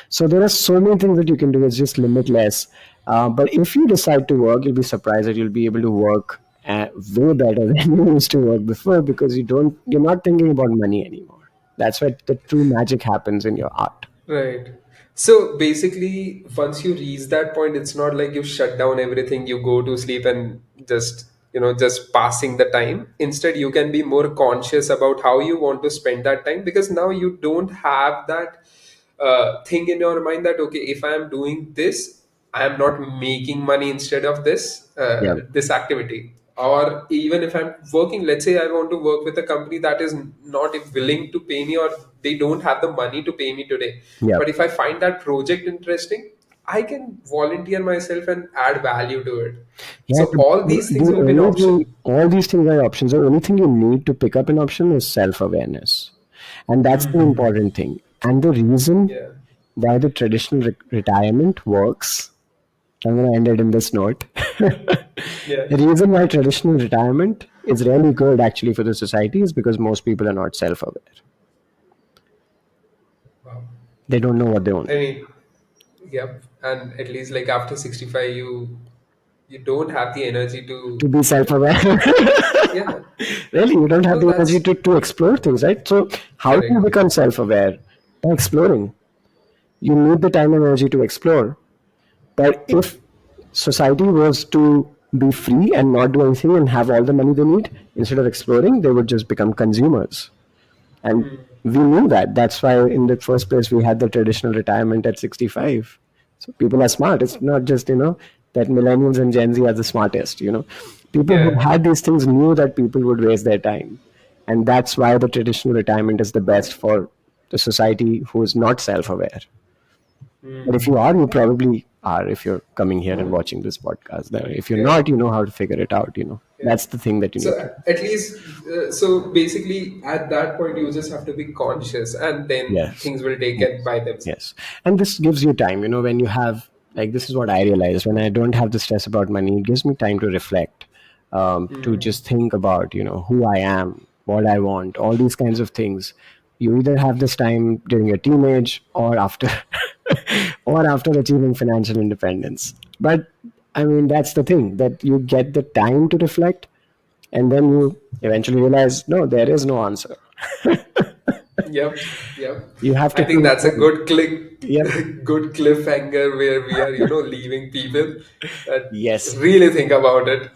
So there are so many things that you can do. It's just limitless. But if you decide to work, you'll be surprised that you'll be able to work way better than you used to work before, because you're not thinking about money anymore. That's where the true magic happens in your art. Right. So basically, once you reach that point, it's not like you shut down everything, you go to sleep and just, just passing the time. Instead, you can be more conscious about how you want to spend that time, because now you don't have that thing in your mind that, okay, if I am doing this, I am not making money instead of Yeah, this activity. Or even if I'm working, let's say I want to work with a company that is not willing to pay me, or they don't have the money to pay me today. yeah, But if I find that project interesting, I can volunteer myself and add value to it. yeah. So all these things The will be an only thing, option. all these things are options. The only thing you need to pick up an option is self awareness, and that's the important thing. And the reason Yeah. why the traditional retirement works, I'm going to end it in this note. Yeah. The reason why traditional retirement is really good actually for the society is because most people are not self aware. Wow. They don't know what they I own. mean, yep. And at least like after 65, you don't have the energy To to, be self aware. yeah. Really, you don't have No, the energy that's to explore things, right? So, how do you correct. become self aware? By exploring. You need the time and energy to explore. But if society was to be free and not do anything and have all the money they need, instead of exploring, they would just become consumers. And we knew that. That's why, in the first place, we had the traditional retirement at 65. So people are smart. It's not just, that millennials and Gen Z are the smartest, People who Yeah. had these things knew that people would waste their time. And that's why the traditional retirement is the best for the society who is not self aware. But if you are, you probably are if you're coming here and watching this podcast. If you're Yeah. not, you know how to figure it out. Yeah. That's the thing that you So need to. at least, so basically, at that point, you just have to be conscious, and then Yes. things will take it Yes. by themselves. Yes. And this gives you time, when you have, like, this is what I realize when I don't have the stress about money, it gives me time to reflect, to just think about, who I am, what I want, all these kinds of things. You either have this time during your teenage or after, or after achieving financial independence. But I mean, that's the thing that you get the time to reflect, and then you eventually realize, no, there is no answer. Yep, yep. You have I to think feel that's a good. good click, Yep. good cliffhanger where we are, leaving people that Yes. really think about it.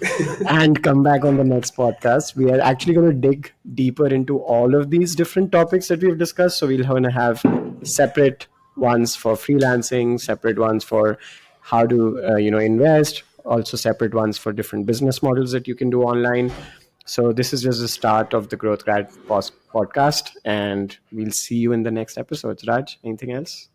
And come back on the next podcast. We are actually going to dig deeper into all of these different topics that we've discussed. So we'll going to have separate ones for freelancing, separate ones for how to invest, also separate ones for different business models that you can do online. So this is just the start of the GrowthGrad podcast, and we'll see you in the next episodes. Raj, anything else?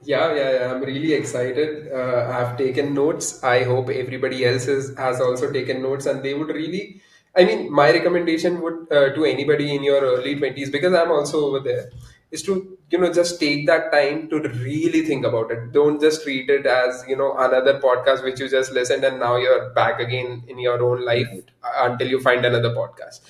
Yeah, yeah, yeah. I'm really excited. I've taken notes. I hope everybody else has also taken notes, and they would really. I mean, my recommendation would to anybody in your early 20s, because I'm also over there, is to just take that time to really think about it. Don't just treat it as another podcast which you just listened and now you're back again in your own life Right. until you find another podcast.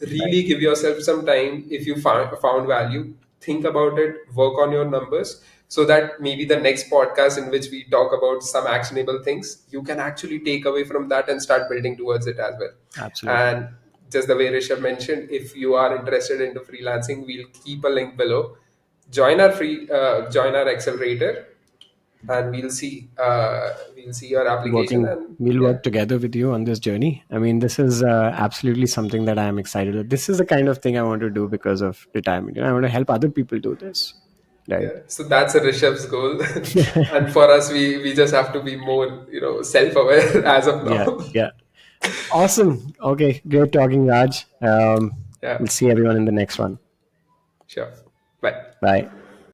Right. Really give yourself some time. If you found value, think about it, work on your numbers, so that maybe the next podcast in which we talk about some actionable things, you can actually take away from that and start building towards it as well. Absolutely. And just the way Rishabh mentioned, if you are interested into freelancing, we'll keep a link below. Join our accelerator, and we'll see your application. And We'll yeah, work together with you on this journey. I mean, this is absolutely something that I am excited about. This is the kind of thing I want to do because of retirement. I want to help other people do this, right? yeah. So that's a Rishabh's goal, and for us, we just have to be more self aware as of Yeah, now. yeah. Awesome. Okay, great talking, Raj. Yeah, We'll see everyone in the next one. sure. Bye. Bye.